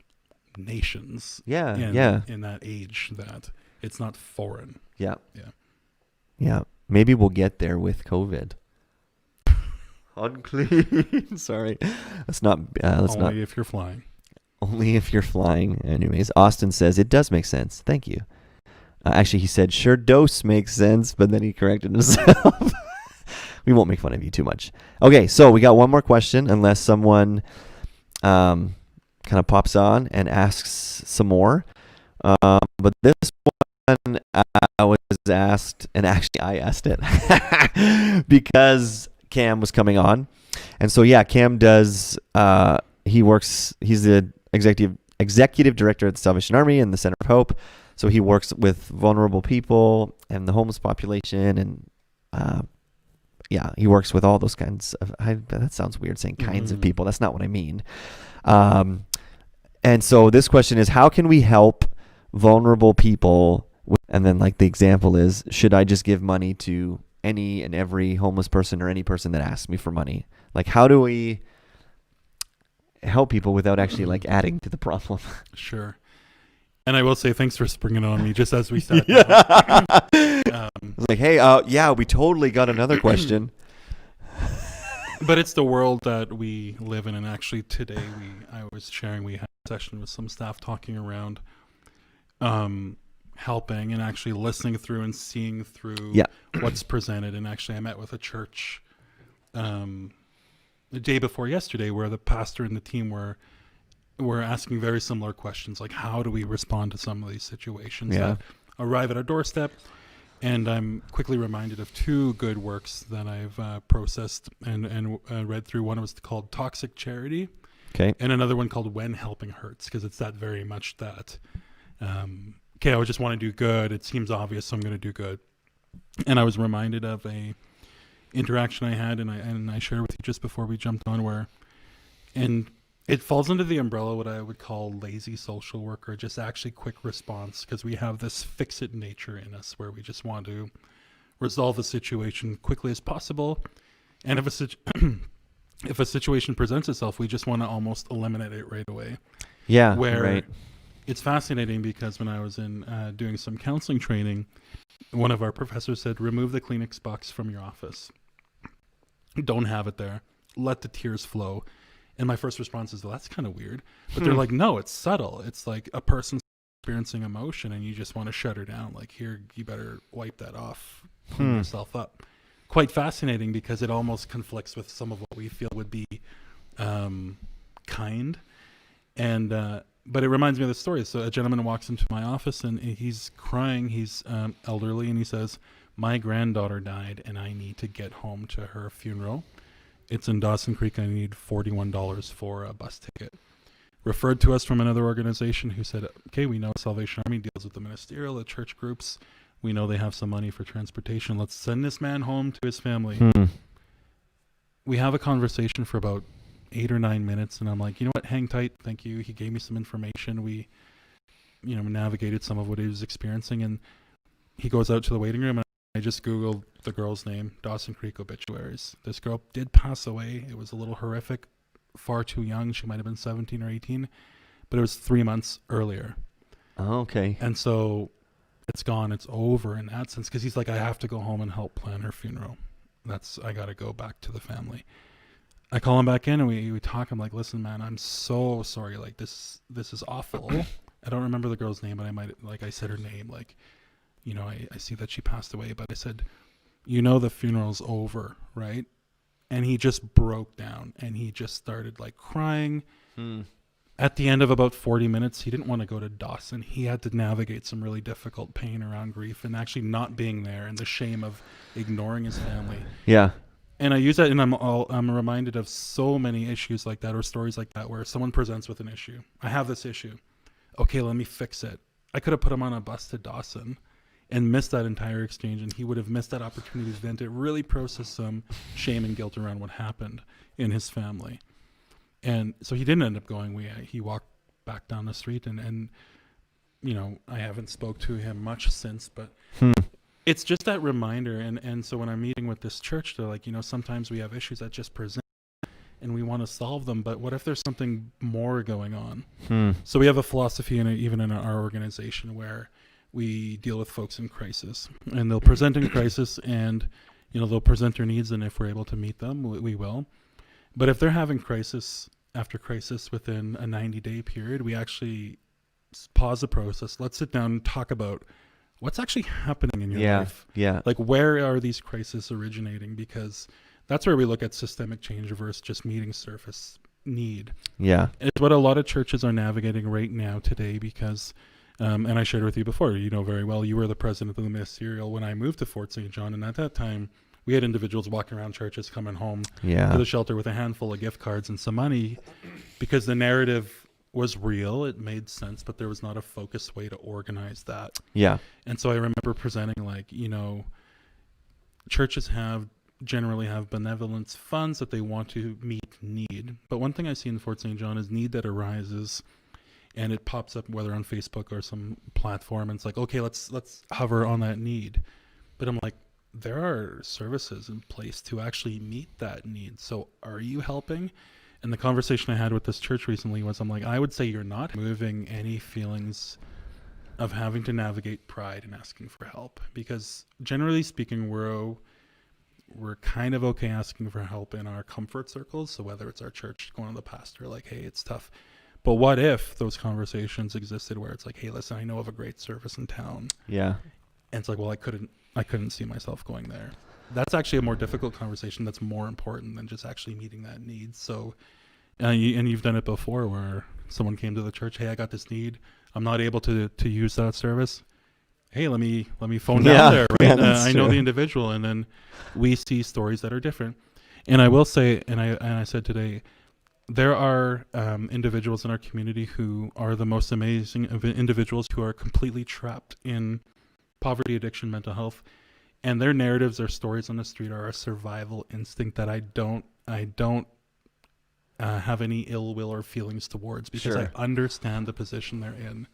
nations. In that age, that it's not foreign. Yeah. Maybe we'll get there with COVID. Unclean. Sorry. Only if you're flying. Only if you're flying. Anyways, Austin says it does make sense. Thank you. Actually, he said sure dose makes sense, but then he corrected himself. We won't make fun of you too much. Okay, so we got one more question, unless someone kind of pops on and asks some more. But this one was asked, and actually I asked it because Cam was coming on. And so Cam does he's the executive director at the Salvation Army and the Center of Hope. So he works with vulnerable people and the homeless population, and he works with all those kinds of that sounds weird saying kinds of people. That's not what I mean. And so this question is, how can we help vulnerable people? And then like the example is, should I just give money to any and every homeless person or any person that asks me for money? Like, how do we help people without actually like adding to the problem? Sure. And I will say thanks for springing it on me just as we sat down. It's like, hey, we totally got another question. But it's the world that we live in. And actually today I was sharing, we had a session with some staff talking around helping and actually listening through and seeing through what's presented. And actually I met with a church the day before yesterday where the pastor and the team were asking very similar questions, like how do we respond to some of these situations that arrive at our doorstep, and I'm quickly reminded of two good works that I've processed and read through. One was called Toxic Charity, Okay. and another one called When Helping Hurts, because it's that very much that, okay, I just want to do good. It seems obvious, so I'm going to do good. And I was reminded of a interaction I had, and I shared with you just before we jumped on, where, and it falls under the umbrella what I would call lazy social work, or just actually quick response, because we have this fix-it nature in us where we just want to resolve a situation quickly as possible. And if if a situation presents itself, we just want to almost eliminate it right away. Yeah. Where Right. it's fascinating, because when I was in doing some counseling training, one of our professors said, remove the Kleenex box from your office. Don't have it there. Let the tears flow. And my first response is, well, that's kind of weird. But they're like, no, it's subtle. It's like a person's experiencing emotion and you just want to shut her down. Like, here, you better wipe that off, clean yourself up. Quite fascinating, because it almost conflicts with some of what we feel would be kind. And but it reminds me of the story. So a gentleman walks into my office and he's crying. He's elderly, and he says, my granddaughter died and I need to get home to her funeral. It's in Dawson Creek. I need $41 for a bus ticket. Referred to us from another organization who said, okay, we know Salvation Army deals with the ministerial, the church groups. We know they have some money for transportation. Let's send this man home to his family. We have a conversation for about 8 or 9 minutes, and I'm like, you know what, hang tight, thank you. He gave me some information. We, navigated some of what he was experiencing, and he goes out to the waiting room, and I just Googled the girl's name, Dawson Creek obituaries. This girl did pass away. It was a little horrific, far too young. She might have been 17 or 18, but it was 3 months earlier. Oh, okay. And so it's gone. It's over in that sense, because he's like, I have to go home and help plan her funeral. I got to go back to the family. I call him back in and we talk. I'm like, listen, man, I'm so sorry. Like, this is awful. I don't remember the girl's name, but I said her name. Like, I see that she passed away, but I said, the funeral's over, right? And he just broke down and he just started like crying. At the end of about 40 minutes, he didn't want to go to Dawson. He had to navigate some really difficult pain around grief and actually not being there and the shame of ignoring his family. Yeah. And I use that, and I'm reminded of so many issues like that, or stories like that, where someone presents with an issue. I have this issue. Okay, let me fix it. I could have put him on a bus to Dawson and missed that entire exchange, and he would have missed that opportunity then to really process some shame and guilt around what happened in his family. And so he didn't end up going. He walked back down the street, and I haven't spoke to him much since, but it's just that reminder. And so when I'm meeting with this church, they're like, sometimes we have issues that just present and we want to solve them, but what if there's something more going on? So we have a philosophy even in our organization where we deal with folks in crisis, and they'll present in crisis, and they'll present their needs, and if we're able to meet them, we will. But if they're having crisis after crisis within a 90-day period, we actually pause the process. Let's sit down and talk about what's actually happening in your life. Yeah. Like, where are these crises originating? Because that's where we look at systemic change versus just meeting surface need. Yeah. It's what a lot of churches are navigating right now today, because, and I shared with you before, very well, you were the president of the ministerial when I moved to Fort St. John. And at that time, we had individuals walking around churches coming home to the shelter with a handful of gift cards and some money, because the narrative was real. It made sense, but there was not a focused way to organize that. Yeah. And so I remember presenting, like, churches generally have benevolence funds that they want to meet need. But one thing I see in Fort St. John is need that arises, and it pops up whether on Facebook or some platform, and it's like, okay, let's hover on that need. But I'm like, there are services in place to actually meet that need. So are you helping? And the conversation I had with this church recently was, I'm like, I would say you're not moving any feelings of having to navigate pride and asking for help, because generally speaking, we're kind of okay asking for help in our comfort circles. So whether it's our church going to the pastor, like, hey, it's tough. But what if those conversations existed where it's like, hey, listen, I know of a great service in town. Yeah. And it's like, well, I couldn't see myself going there. That's actually a more difficult conversation. That's more important than just actually meeting that need. So, and you've done it before, where someone came to the church, hey, I got this need. I'm not able to use that service. hey, let me phone Yeah, down there, yeah, right? that's I know true. the individual, and then we see stories that are different. And I will say, and I said today, there are individuals in our community who are the most amazing of individuals who are completely trapped in poverty, addiction, mental health, and their narratives, their stories on the street are a survival instinct that I don't have any ill will or feelings towards, because Sure. I understand the position they're in.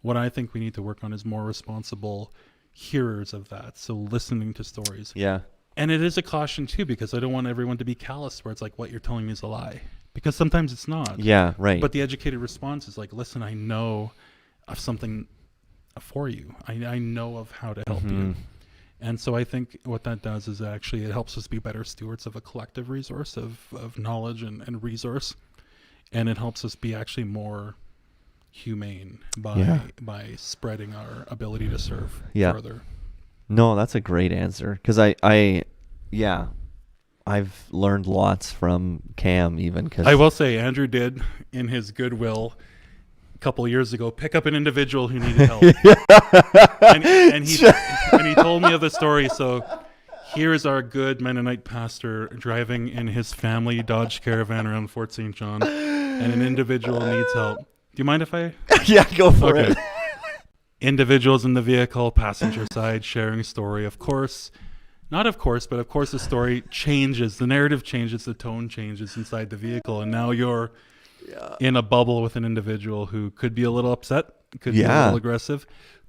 What I think we need to work on is more responsible hearers of that. So listening to stories. Yeah. And it is a caution too, because I don't want everyone to be callous where it's like, what you're telling me is a lie. Because sometimes it's not. Yeah, right. But the educated response is like, listen, I know of something for you. I know of how to help you. And so I think what that does is actually it helps us be better stewards of a collective resource of knowledge and resource. And it helps us be actually more humane by spreading our ability to serve further. No, that's a great answer. Because yeah, I've learned lots from Cam even. Cause I will say Andrew did, in his goodwill, a couple of years ago, pick up an individual who needed help. and he told me of the story. So here's our good Mennonite pastor driving in his family Dodge Caravan around Fort St. John, and an individual needs help. Do you mind if I? Yeah, go for Okay. it. Individuals in the vehicle, passenger side, sharing story. Of course, not of course, but of course the story changes. The narrative changes, the tone changes inside the vehicle. And now you're in a bubble with an individual who could be a little upset, could be a little aggressive,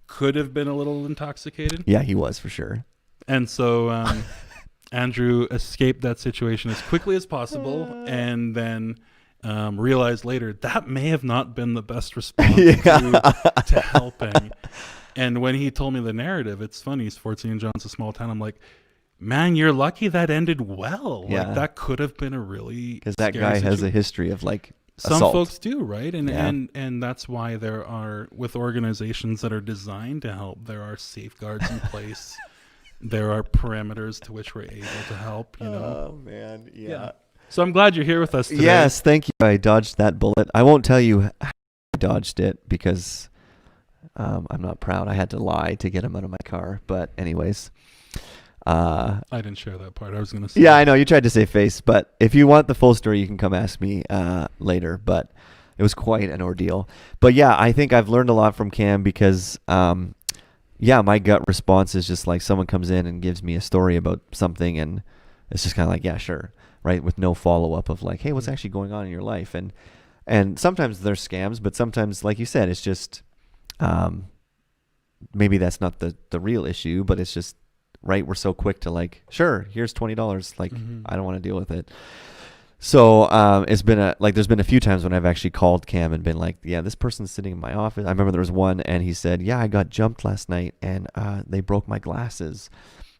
could have been a little intoxicated. Yeah, he was for sure. And so Andrew escaped that situation as quickly as possible, and then realized later that may have not been the best response to helping. And when he told me the narrative, it's funny, Fort St. John's a small town. I'm like, man, you're lucky that ended well. Yeah. Like that could have been a really Because that guy has a history of like some assault. folks do, right? And that's why there are, with organizations that are designed to help, there are safeguards in place. There are parameters to which we're able to help, you know. Oh man, yeah. So I'm glad you're here with us today. Yes, thank you. I dodged that bullet. I won't tell you how I dodged it because I'm not proud. I had to lie to get him out of my car. But anyways. I didn't share that part. I was going to say. Yeah, I know. You tried to save face. But if you want the full story, you can come ask me later. But it was quite an ordeal. But yeah, I think I've learned a lot from Cam because, my gut response is just like someone comes in and gives me a story about something. And it's just kind of like, yeah, sure. Right, with no follow-up of like, hey, what's actually going on in your life? And sometimes they're scams, but sometimes, like you said, it's just maybe that's not the real issue, but it's just, right, we're so quick to like, sure, here's $20, like I don't want to deal with it. So it's been there's been a few times when I've actually called Cam and been like, yeah, this person's sitting in my office. I remember there was one, and he said, yeah, I got jumped last night, and they broke my glasses.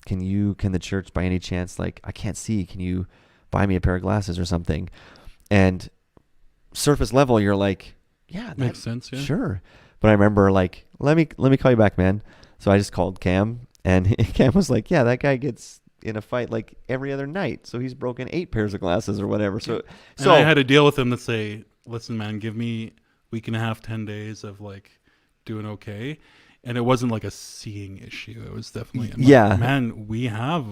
Can the church by any chance, like, I can't see, can you buy me a pair of glasses or something? And surface level, you're like, yeah, that makes sense. Yeah. Sure. But I remember like, let me call you back, man. So I just called Cam, and Cam was like, yeah, that guy gets in a fight like every other night. So he's broken 8 pairs of glasses or whatever. So I had to deal with him to say, listen, man, give me a week and a half, 10 days of like doing okay. And it wasn't like a seeing issue. It was definitely, man, we have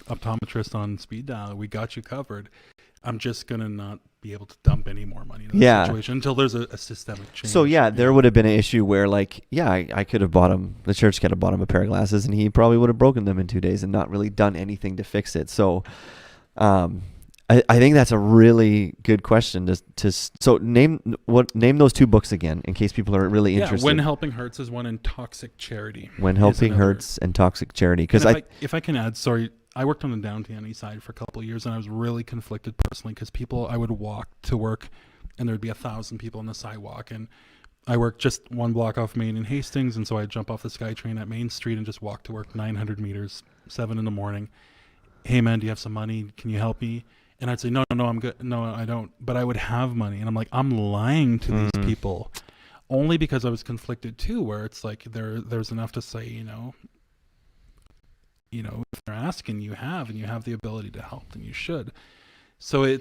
optometrist on speed dial. We got you covered. I'm just going to not be able to dump any more money in that situation until there's a systemic change. So there would have been an issue where like, I could have bought him, the church could have bought him a pair of glasses, and he probably would have broken them in 2 days and not really done anything to fix it. So I think that's a really good question so name those 2 books again in case people are really interested. When Helping Hurts is one, and Toxic Charity. When Helping Hurts and Toxic Charity. Because if I can add, sorry, I worked on the downtown east side for a couple of years, and I was really conflicted personally because I would walk to work and there'd be 1,000 people on the sidewalk, and I worked just 1 block off Main in Hastings, and so I'd jump off the SkyTrain at Main Street and just walk to work 900 meters, 7 a.m. Hey man, do you have some money? Can you help me? And I'd say, no, I'm good. No, I don't. But I would have money, and I'm like, I'm lying to these people, only because I was conflicted too, where it's like there's enough to say, you know, if they're asking, you have the ability to help, then you should. So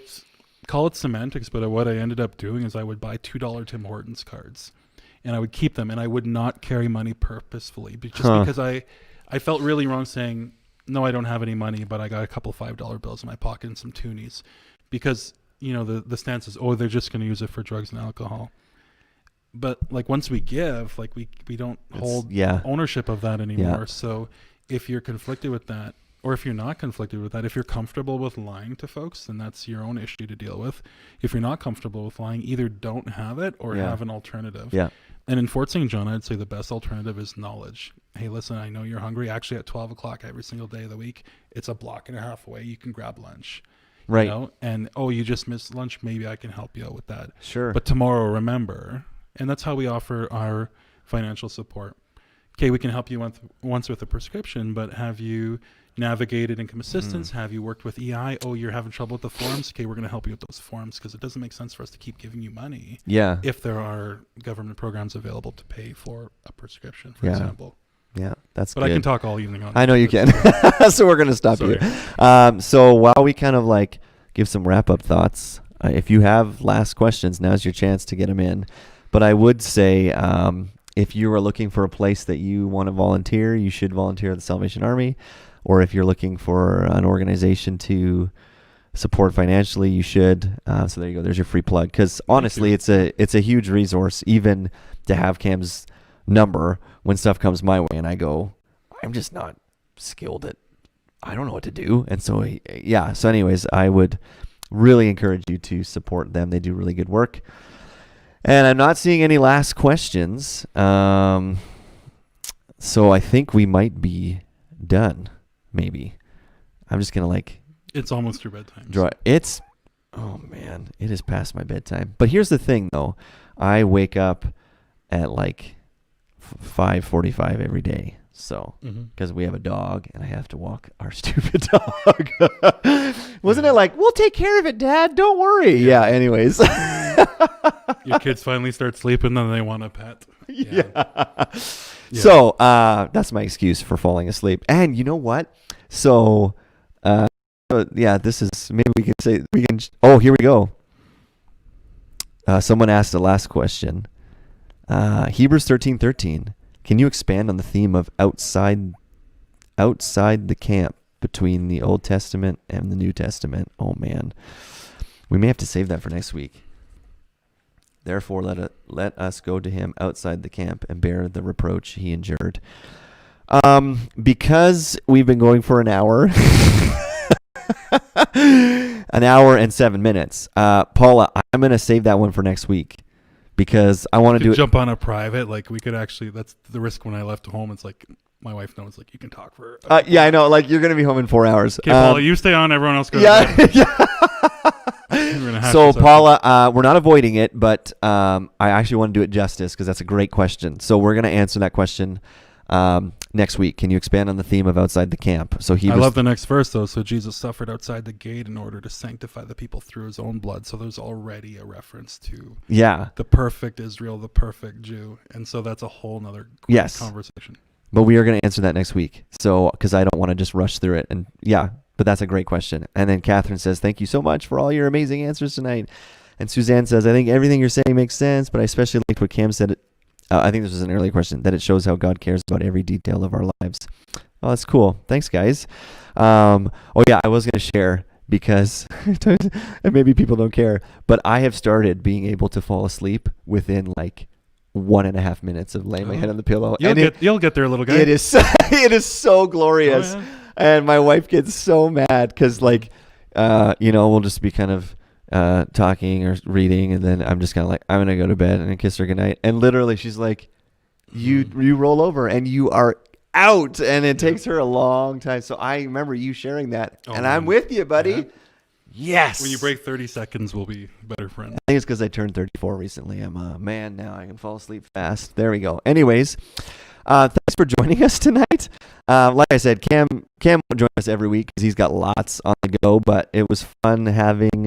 call it semantics, but what I ended up doing is I would buy $2 Tim Hortons cards, and I would keep them, and I would not carry money purposefully, because I felt really wrong saying, no, I don't have any money, but I got a couple $5 bills in my pocket and some toonies, because, you know, the stance is, oh, they're just going to use it for drugs and alcohol. But like once we give, like we don't hold ownership of that anymore. So if you're conflicted with that, or if you're not conflicted with that, if you're comfortable with lying to folks, then that's your own issue to deal with. If you're not comfortable with lying, either don't have it or have an alternative. Yeah. And in Fort St. John, I'd say the best alternative is knowledge. Hey, listen, I know you're hungry. Actually, at 12 o'clock every single day of the week, it's a block and a half away. You can grab lunch. Right. You know? And, oh, you just missed lunch. Maybe I can help you out with that. Sure. But tomorrow, remember. And that's how we offer our financial support. Okay, we can help you once with a prescription, but have you navigated income assistance? Have you worked with EI? Oh, you're having trouble with the forms? Okay, we're going to help you with those forms, because it doesn't make sense for us to keep giving you money if there are government programs available to pay for a prescription, for example. Yeah, that's good. But I can talk all evening on I know you can. So we're going to stop you. So while we kind of like give some wrap-up thoughts, if you have last questions, now's your chance to get them in. But I would say if you are looking for a place that you want to volunteer, you should volunteer at the Salvation Army. Or if you're looking for an organization to support financially, you should. So there you go. There's your free plug. Because honestly, it's a huge resource, even to have Cam's number when stuff comes my way and I go, I'm just not skilled at, I don't know what to do. And so, yeah. So anyways, I would really encourage you to support them. They do really good work. And I'm not seeing any last questions. So I think we might be done. Maybe. I'm just going to It's almost your bedtime. Oh man, it is past my bedtime. But here's the thing though. I wake up at 5:45 every day. So, because we have a dog and I have to walk our stupid dog. Wasn't it like, we'll take care of it, Dad. Don't worry. Yeah, anyways. Your kids finally start sleeping, then they want a pet. Yeah. So, that's my excuse for falling asleep. And you know what? So, this is, maybe oh, here we go. Someone asked the last question. Hebrews 13:13. Can you expand on the theme of outside the camp between the Old Testament and the New Testament? Oh man, we may have to save that for next week. Therefore, let us go to him outside the camp and bear the reproach he endured. Because we've been going for an hour, an hour and 7 minutes. Paula, I'm going to save that one for next week. Because I want to do it. Jump on a private, we could actually. That's the risk when I left home. It's like my wife knows, you can talk for. Yeah, I know. You're gonna be home in 4 hours. Okay, Paula, you stay on. Everyone else goes. So Paula, we're not avoiding it, but I actually want to do it justice because that's a great question. So we're gonna answer that question next week. Can you expand on the theme of outside the camp? So I love the next verse though. So Jesus suffered outside the gate in order to sanctify the people through his own blood. So there's already a reference to the perfect Israel, the perfect Jew, and so that's a whole nother conversation. But we are going to answer that next week. So because I don't want to just rush through it, and but that's a great question. And then Catherine says, "Thank you so much for all your amazing answers tonight." And Suzanne says, "I think everything you're saying makes sense, but I especially liked what Cam said." I think this was an earlier question, that it shows how God cares about every detail of our lives. Oh, that's cool. Thanks, guys. I was going to share because and maybe people don't care, but I have started being able to fall asleep within 1.5 minutes of laying my head on the pillow. You'll get there, little guy. It is so glorious. Oh, yeah. And my wife gets so mad because we'll just be kind of talking or reading, and then I'm just kind of I'm gonna go to bed and kiss her goodnight, and literally she's like, you roll over and you are out, and it takes her a long time. So I remember you sharing that, and I'm with you, buddy. Yeah. Yes. When you break 30 seconds, we'll be better friends. I think it's because I turned 34 recently. I'm a man now. I can fall asleep fast. There we go. Anyways, thanks for joining us tonight. Like I said, Cam won't join us every week because he's got lots on the go, but it was fun having